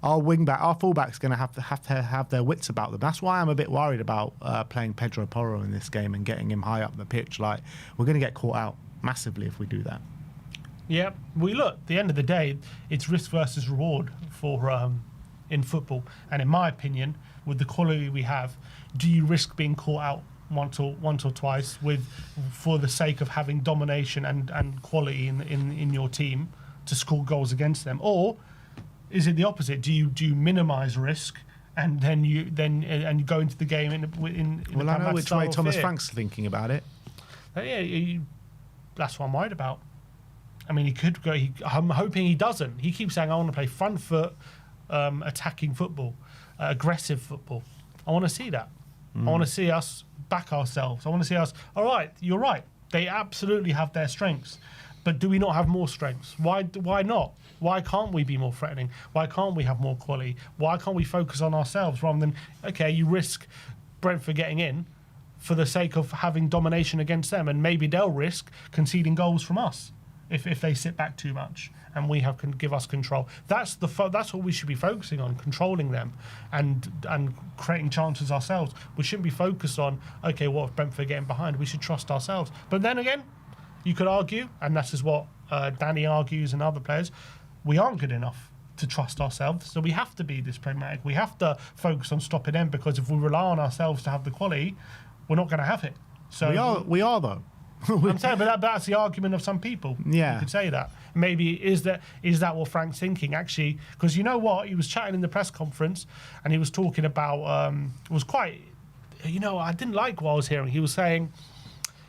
our fullback's going to have their wits about them. That's why I'm a bit worried about playing Pedro Porro in this game and getting him high up the pitch. We're going to get caught out massively if we do that. Yeah, at the end of the day, it's risk versus reward for in football. And in my opinion, with the quality we have, do you risk being caught out once or twice for the sake of having domination and quality in your team to score goals against them? Or is it the opposite? Do you minimise risk and then you go into the game in well, I know which way Thomas Frank's thinking about it. That's what I'm worried about. I mean, he could go. I'm hoping he doesn't. He keeps saying, "I want to play front foot, attacking football, aggressive football." I want to see that. I want to see us back ourselves. I want to see us. All right, you're right. They absolutely have their strengths, but do we not have more strengths? Why not? Why can't we be more threatening? Why can't we have more quality? Why can't we focus on ourselves rather than, okay, you risk Brentford getting in for the sake of having domination against them, and maybe they'll risk conceding goals from us if they sit back too much and can give us control. That's what we should be focusing on, controlling them and creating chances ourselves. We shouldn't be focused on, okay, what if Brentford getting behind? We should trust ourselves. But then again, you could argue, and that is what Danny argues and other players, we aren't good enough to trust ourselves. So we have to be this pragmatic. We have to focus on stopping them, because if we rely on ourselves to have the quality, we're not going to have it. So we are though. I'm saying, but that's the argument of some people. Yeah, you could say that. Maybe is that what Frank's thinking actually? Because you know what, he was chatting in the press conference and he was talking about. It was quite. I didn't like what I was hearing. He was saying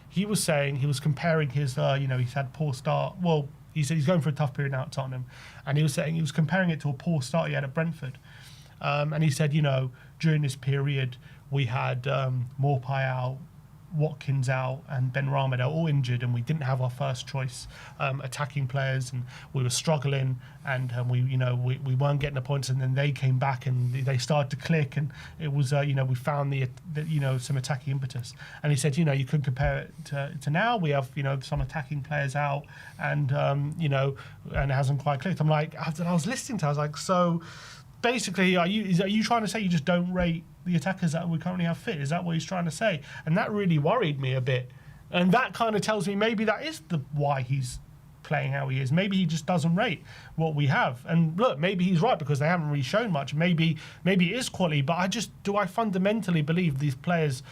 he was comparing his. He's had poor start. Well, he said he's going for a tough period now at Tottenham, and he was saying he was comparing it to a poor start he had at Brentford, and he said during this period we had Morpie out, Watkins out, and Ben Rama, they're all injured, and we didn't have our first choice attacking players, and we were struggling, and we weren't getting the points, and then they came back and they started to click, and it was we found the some attacking impetus. And he said you could compare it to now. We have some attacking players out, and and it hasn't quite clicked. I'm like, after I was listening to it, I was like, so basically, are you trying to say you just don't rate the attackers that we currently have fit? Is that what he's trying to say? And that really worried me a bit. And that kind of tells me maybe that is why he's playing how he is. Maybe he just doesn't rate what we have. And look, maybe he's right, because they haven't really shown much. Maybe it is quality, but I fundamentally believe these players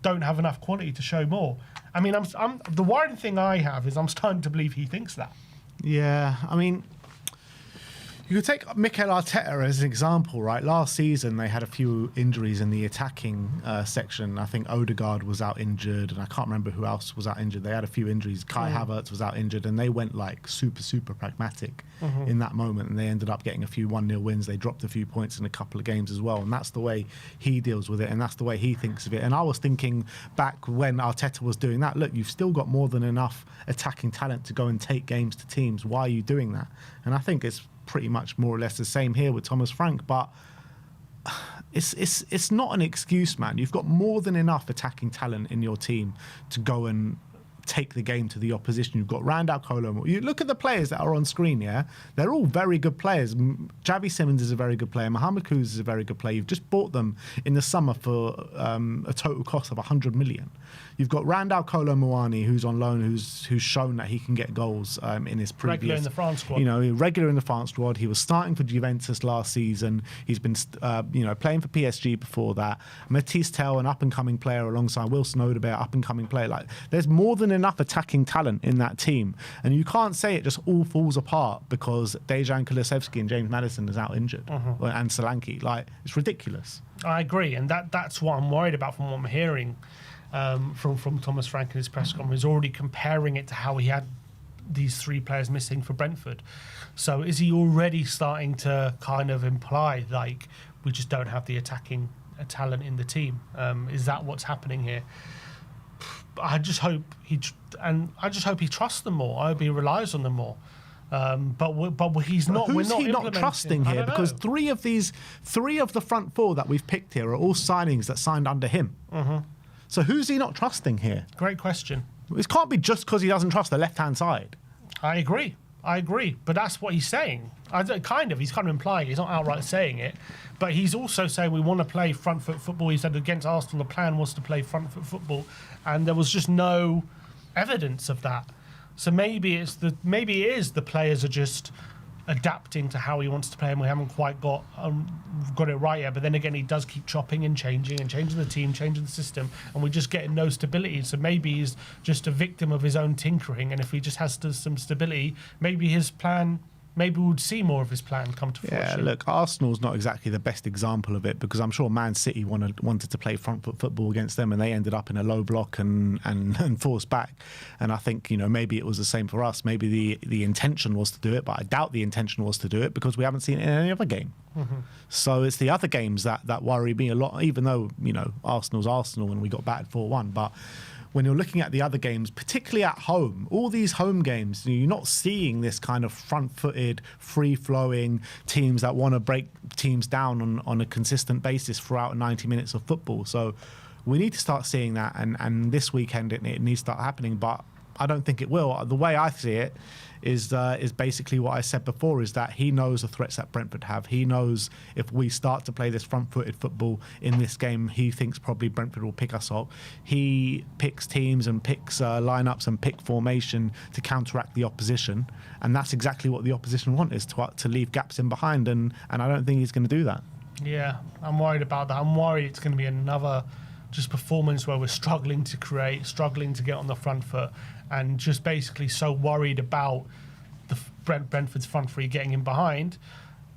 don't have enough quality to show more. I mean, I'm the worrying thing I have is I'm starting to believe he thinks that. Yeah, I mean, you could take Mikel Arteta as an example, right? Last season, they had a few injuries in the attacking section. I think Odegaard was out injured, and I can't remember who else was out injured. They had a few injuries. Kai Havertz was out injured, and they went super, super pragmatic in that moment, and they ended up getting a few 1-0 wins. They dropped a few points in a couple of games as well, and that's the way he deals with it, and that's the way he thinks of it. And I was thinking back when Arteta was doing that, look, you've still got more than enough attacking talent to go and take games to teams. Why are you doing that? And I think it's pretty much more or less the same here with Thomas Frank, but it's not an excuse, man. You've got more than enough attacking talent in your team to go and take the game to the opposition. You've got Randall Kolo. You look at the players that are on screen, yeah? They're all very good players. Javi Simmons is a very good player. Mohamed Kuz is a very good player. You've just bought them in the summer for a total cost of 100 million. You've got Randall Kolo Muani, who's on loan, who's shown that he can get goals in his previous... Regular in the France squad. You know, regular in the France squad. He was starting for Juventus last season. He's been, playing for PSG before that. Matisse Tell, an up-and-coming player alongside Wilson Odobert, up-and-coming player. Like, there's more than enough attacking talent in that team. And you can't say it just all falls apart because Dejan Kulusevski and James Maddison is out injured. And Solanke. Like, it's ridiculous. I agree. And that's what I'm worried about from what I'm hearing. From Thomas Frank in his press conference, is already comparing it to how he had these 3 players missing for Brentford. So is he already starting to kind of imply like we just don't have the attacking talent in the team? Is that what's happening here? I just hope he trusts them more. I hope he relies on them more. But he's not. Who's we're not he not trusting here? Because three of the front 4 that we've picked here are all signings that signed under him. So who's he not trusting here? Great question. It can't be just because he doesn't trust the left-hand side. I agree. But that's what he's saying. He's kind of implying. He's not outright saying it. But he's also saying we want to play front foot football. He said against Arsenal, the plan was to play front foot football. And there was just no evidence of that. So maybe it is the players are just adapting to how he wants to play, and we haven't quite got it right yet. But then again, he does keep chopping and changing the team, changing the system, and we're just getting no stability. So maybe he's just a victim of his own tinkering, and if he just has some stability, maybe his plan. Maybe we would see more of his plan come to fruition. Yeah, look, Arsenal's not exactly the best example of it because I'm sure Man City wanted to play front foot football against them and they ended up in a low block and forced back. And I think, maybe it was the same for us. Maybe the intention was to do it, but I doubt the intention was to do it because we haven't seen it in any other game. So it's the other games that worry me a lot, even though, Arsenal's Arsenal and we got battered 4-1. But when you're looking at the other games, particularly at home, all these home games, you're not seeing this kind of front-footed, free-flowing teams that want to break teams down on a consistent basis throughout 90 minutes of football. So we need to start seeing that, and this weekend it needs to start happening, but I don't think it will. The way I see it is basically what I said before, is that he knows the threats that Brentford have. He knows if we start to play this front-footed football in this game, he thinks probably Brentford will pick us up. He picks teams and picks lineups and pick formation to counteract the opposition, and that's exactly what the opposition want, is to leave gaps in behind, and I don't think he's going to do that. Yeah, I'm worried about that. I'm worried it's going to be another just performance where we're struggling to create, struggling to get on the front foot, and just basically so worried about the Brentford's front three getting in behind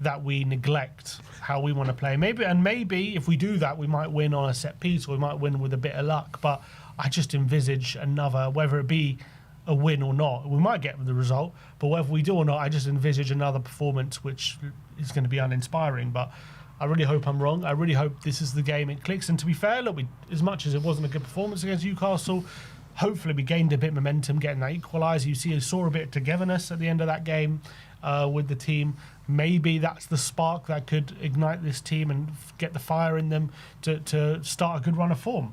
that we neglect how we want to play. Maybe if we do that, we might win on a set piece, or we might win with a bit of luck. But I just envisage another, whether it be a win or not, we might get the result, but whether we do or not, I just envisage another performance which is going to be uninspiring. But I really hope I'm wrong. I really hope this is the game it clicks. And to be fair, look, as much as it wasn't a good performance against Newcastle, hopefully we gained a bit of momentum getting that equaliser. You saw a bit of togetherness at the end of that game with the team. Maybe that's the spark that could ignite this team and get the fire in them to start a good run of form.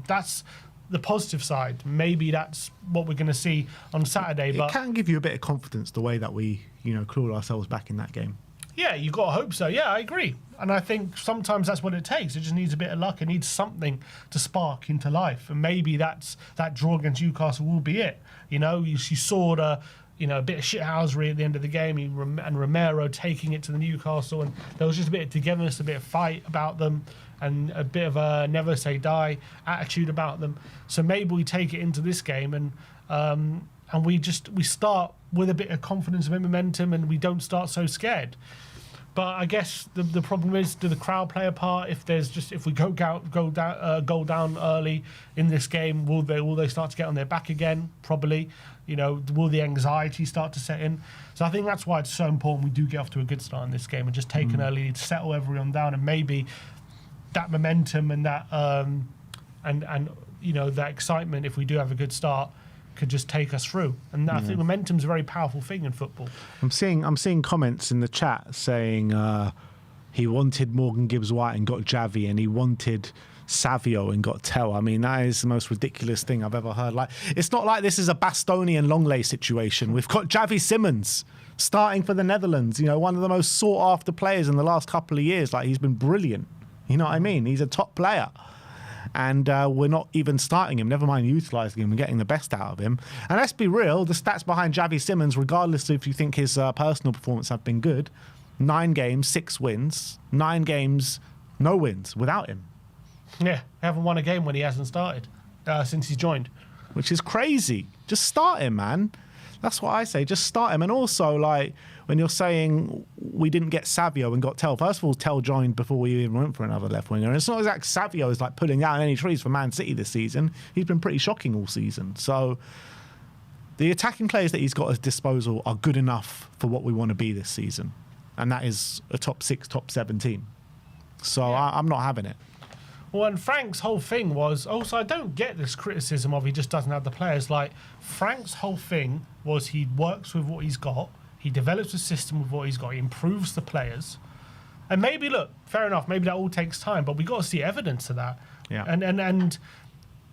That's the positive side. Maybe that's what we're going to see on Saturday. It can give you a bit of confidence the way that we, clawed ourselves back in that game. Yeah, you got to hope so. Yeah, I agree. And I think sometimes that's what it takes. It just needs a bit of luck. It needs something to spark into life. And maybe that draw against Newcastle will be it. You saw a bit of shithousery at the end of the game, and Romero taking it to the Newcastle, and there was just a bit of togetherness, a bit of fight about them, and a bit of a never say die attitude about them. So maybe we take it into this game and we start with a bit of confidence and momentum, and we don't start so scared. But I guess the problem is, do the crowd play a part? If we go down early in this game, will they start to get on their back again? Probably. Will the anxiety start to set in? So I think that's why it's so important we do get off to a good start in this game and just take an early lead, settle everyone down, and maybe that momentum and that that excitement, if we do have a good start, could just take us through. And I think momentum's a very powerful thing in football. I'm seeing comments in the chat saying he wanted Morgan Gibbs-White and got Javi, and he wanted Savio and got Tell. I mean, that is the most ridiculous thing I've ever heard. Like, it's not like this is a Bastoni and Longley situation. We've got Javi Simmons starting for the Netherlands, one of the most sought after players in the last couple of years. Like, he's been brilliant. You know what I mean? He's a top player. And we're not even starting him, never mind utilising him and getting the best out of him. And let's be real, the stats behind Javi Simmons, regardless if you think his personal performance have been good, 9 games, 6 wins, 9 games, no wins without him. Yeah, haven't won a game when he hasn't started since he's joined. Which is crazy. Just start him, man. That's what I say. Just start him. And also, like, when you're saying we didn't get Savio and got Tell, first of all, Tell joined before we even went for another left winger. And it's not exactly Savio is like pulling down any trees for Man City this season. He's been pretty shocking all season. So the attacking players that he's got at his disposal are good enough for what we want to be this season. And that is a top 6, top 7 team. So yeah. I'm not having it. Well, and Frank's whole thing was also, I don't get this criticism of he just doesn't have the players. Like, Frank's whole thing was he works with what he's got, he develops a system with what he's got, he improves the players. And maybe, look, fair enough, maybe that all takes time, but we got to see evidence of that. Yeah. And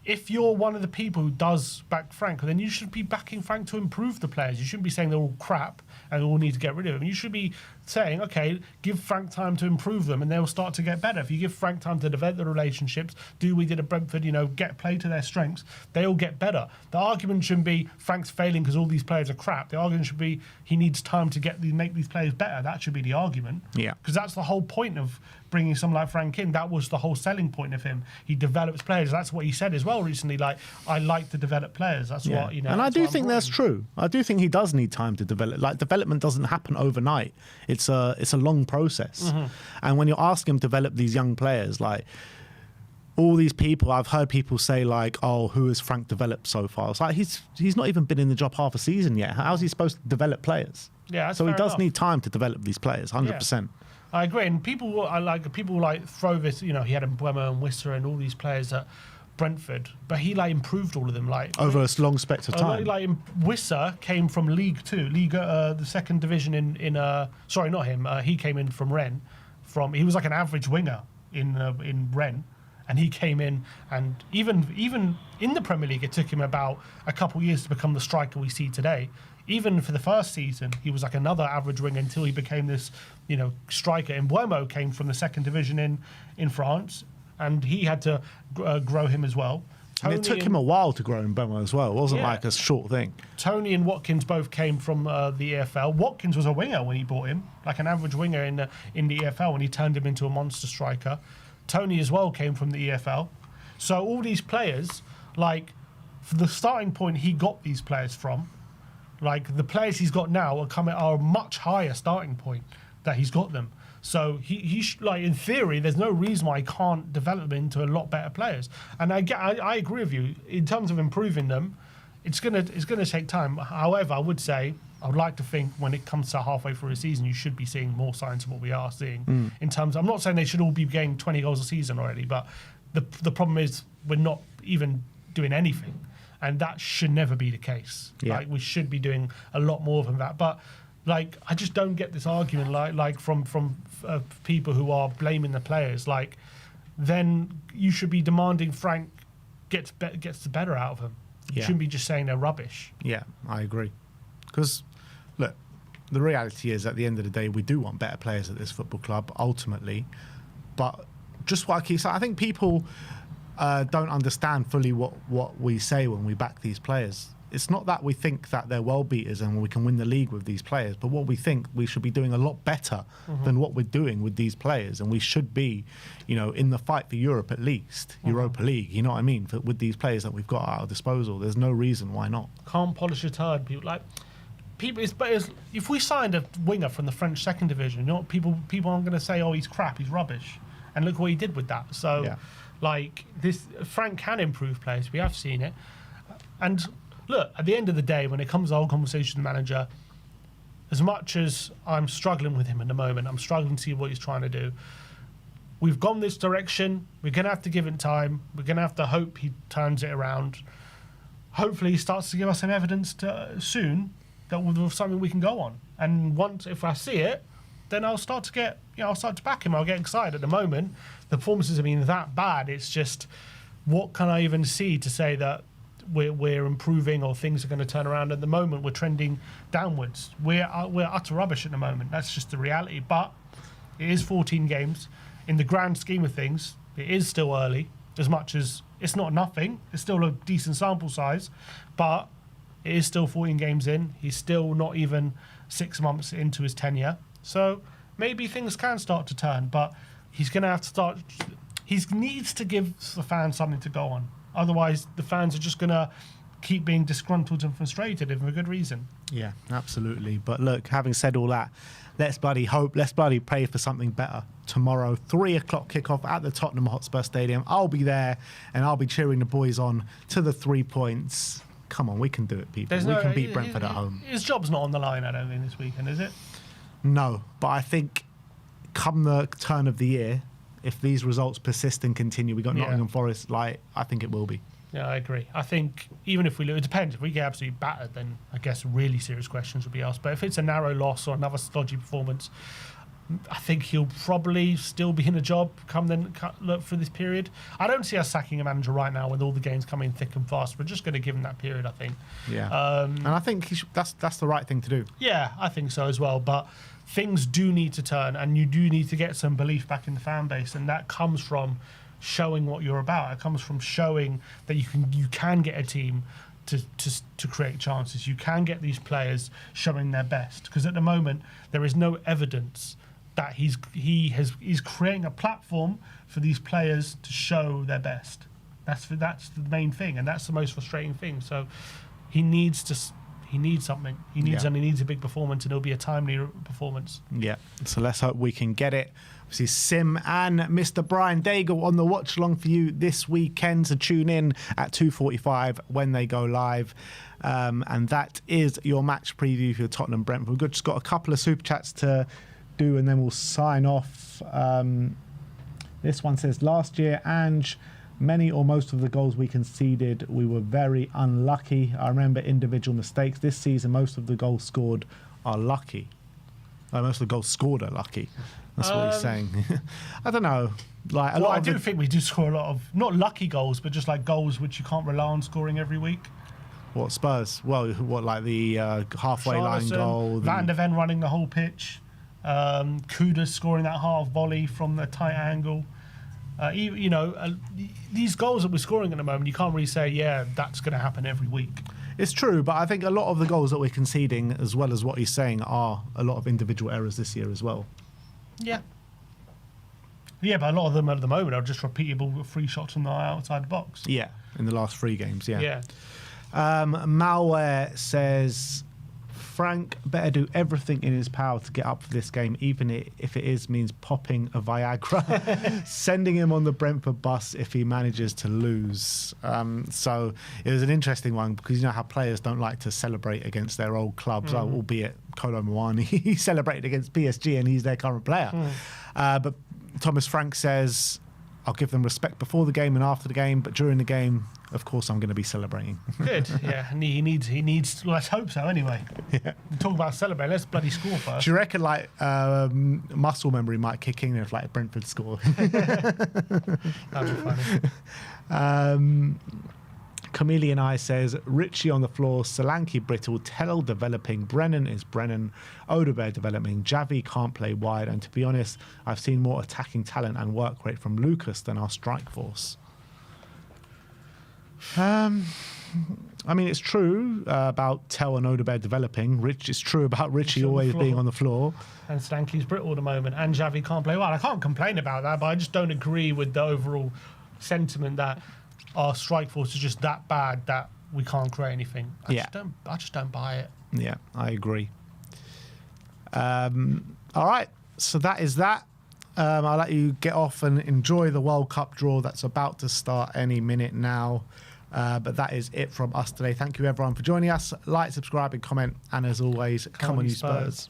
if you're one of the people who does back Frank, then you should be backing Frank to improve the players. You shouldn't be saying they're all crap and we all need to get rid of them. You should be saying, okay, give Frank time to improve them and they'll start to get better. If you give Frank time to develop the relationships, do we did at Brentford, get play to their strengths, they'll get better. The argument shouldn't be Frank's failing because all these players are crap. The argument should be he needs time to make these players better. That should be the argument. Yeah. Because that's the whole point of bringing someone like Frank in. That was the whole selling point of him. He develops players. That's what he said as well recently. Like, I like to develop players. That's what, And I do think that's true. I do think he does need time to develop. Like, development doesn't happen overnight. It's a long process. Mm-hmm. And when you're asking him to develop these young players, like, all these people, I've heard people say, like, oh, who has Frank developed so far? It's like, he's not even been in the job half a season yet. How's he supposed to develop players? Yeah, so he does need time to develop these players, 100%. Yeah. I agree, and people throw this. He had Mbeumo and Wissa and all these players at Brentford, but he improved all of them over a long spectrum of time. Wissa came from League 2, the second division in sorry, not him. He came in from Rennes. He was like an average winger in Rennes, and he came in, and even in the Premier League, it took him about a couple of years to become the striker we see today. Even for the first season, he was like another average winger until he became this, striker. And Mbeumo came from the second division in France, and he had to grow him as well. And it took him a while to grow Mbeumo as well. It wasn't like a short thing. Tony and Watkins both came from the EFL. Watkins was a winger when he bought him, like an average winger in the EFL, when he turned him into a monster striker. Tony as well came from the EFL. So all these players, for the starting point he got these players from, the players he's got now are a much higher starting point that he's got them. So he in theory, there's no reason why he can't develop them into a lot better players. And I agree with you in terms of improving them. It's gonna take time. However, I would say I would like to think when it comes to halfway through a season, you should be seeing more signs of what we are seeing in terms. I'm not saying they should all be getting 20 goals a season already, but the problem is we're not even doing anything. And that should never be the case. Yeah. We should be doing a lot more than that. But I just don't get this argument from people who are blaming the players. Then you should be demanding Frank gets the better out of them. You shouldn't be just saying they're rubbish. Yeah, I agree. Because look, the reality is at the end of the day, we do want better players at this football club ultimately. But just what I keep saying, I think people don't understand fully what we say when we back these players. It's not that we think that they're world beaters and we can win the league with these players, but what we think we should be doing a lot better than what we're doing with these players, and we should be, in the fight for Europe at least, Europa League. You know what I mean? With these players that we've got at our disposal, there's no reason why not. Can't polish a turd. If we signed a winger from the French second division, people aren't going to say, oh, he's crap, he's rubbish, and look what he did with that. So. Yeah. This, Frank can improve players. We have seen it. And look, at the end of the day, when it comes to the whole conversation with the manager, as much as I'm struggling with him at the moment, I'm struggling to see what he's trying to do. We've gone this direction. We're going to have to give it time. We're going to have to hope he turns it around. hopefully he starts to give us some evidence soon that with something we can go on. And if I see it, then I'll start to back him. I'll get excited. At the moment, the performances have been that bad. It's just, what can I even see to say that we're improving or things are going to turn around? At the moment, we're trending downwards. We're utter rubbish at the moment. That's just the reality. But it is 14 games. In the grand scheme of things, it is still early. As much as it's not nothing, it's still a decent sample size. But it is still 14 games in. He's still not even 6 months into his tenure. So maybe things can start to turn, but he's going to have to start. He needs to give the fans something to go on. Otherwise, the fans are just going to keep being disgruntled and frustrated, and for a good reason. Yeah, absolutely. But look, having said all that, let's bloody hope, let's bloody pray for something better. Tomorrow, 3 o'clock kickoff at the Tottenham Hotspur Stadium. I'll be there, and I'll be cheering the boys on to the 3 points. Come on, we can do it, people. We can beat Brentford at home. His job's not on the line, I don't think, this weekend, is it? No, but I think come the turn of the year, if these results persist and continue, we got Nottingham Forest, I think it will be. Yeah, I agree. I think even if we lose, it depends. If we get absolutely battered, then I guess really serious questions will be asked. But if it's a narrow loss or another stodgy performance, I think he'll probably still be in a job look for this period. I don't see us sacking a manager right now with all the games coming thick and fast. We're just going to give him that period, I think. Yeah, and I think that's the right thing to do. Yeah, I think so as well. But things do need to turn, and you do need to get some belief back in the fan base, and that comes from showing what you're about. It comes from showing that you can get a team to create chances. You can get these players showing their best, because at the moment there is no evidence that he's creating a platform for these players to show their best. That's the main thing, and that's the most frustrating thing. So he needs something. He needs a big performance, and it'll be a timely performance. Yeah. So let's hope we can get it. Obviously, Sim and Mr. Brian Daigle on the watch along for you this weekend, to tune in at 2:45 when they go live. And that is your match preview for Tottenham Brentford. We've just got a couple of super chats to do, and then we'll sign off. This one says, last year, Ange, many or most of the goals we conceded, we were very unlucky. I remember individual mistakes. This season, most of the goals scored are lucky. Most of the goals scored are lucky. That's what he's saying. I don't know. I do think we do score a lot of, not lucky goals, but just like goals which you can't rely on scoring every week. What, Spurs? Well, like the halfway line goal? Van der Ven running the whole pitch. Kuda scoring that half volley from the tight angle. These goals that we're scoring at the moment, you can't really say, yeah, that's going to happen every week. It's true, but I think a lot of the goals that we're conceding, as well as what he's saying, are a lot of individual errors this year as well. Yeah. Yeah, but a lot of them at the moment are just repeatable free shots from the outside the box. Yeah, in the last 3 games, yeah. Yeah. Malware says, Frank better do everything in his power to get up for this game, even if it means popping a Viagra, sending him on the Brentford bus if he manages to lose. So it was an interesting one, because you know how players don't like to celebrate against their old clubs, albeit Kolo Muani, he celebrated against PSG and he's their current player. But Thomas Frank says, I'll give them respect before the game and after the game, but during the game, of course, I'm going to be celebrating. Good, yeah. And he needs. Let's hope so. Anyway, yeah. Talk about celebrating. Let's bloody score first. Do you reckon muscle memory might kick in if Brentford score? That'd be funny. Chameleon Eye says, Richie on the floor, Solanke brittle, Tell developing, Brennan is Brennan, Odegaard developing, Javi can't play wide, and to be honest, I've seen more attacking talent and work rate from Lucas than our strike force. I mean, it's true about Tell and Odegaard developing. It's true about Richie always being on the floor. And Solanke's brittle at the moment, and Javi can't play well. I can't complain about that, but I just don't agree with the overall sentiment that our strike force is just that bad that we can't create anything. I just don't buy it. Yeah, I agree. All right, so that is that. I'll let you get off and enjoy the World Cup draw that's about to start any minute now. But that is it from us today. Thank you, everyone, for joining us. Like, subscribe, and comment. And as always, come on, you Spurs.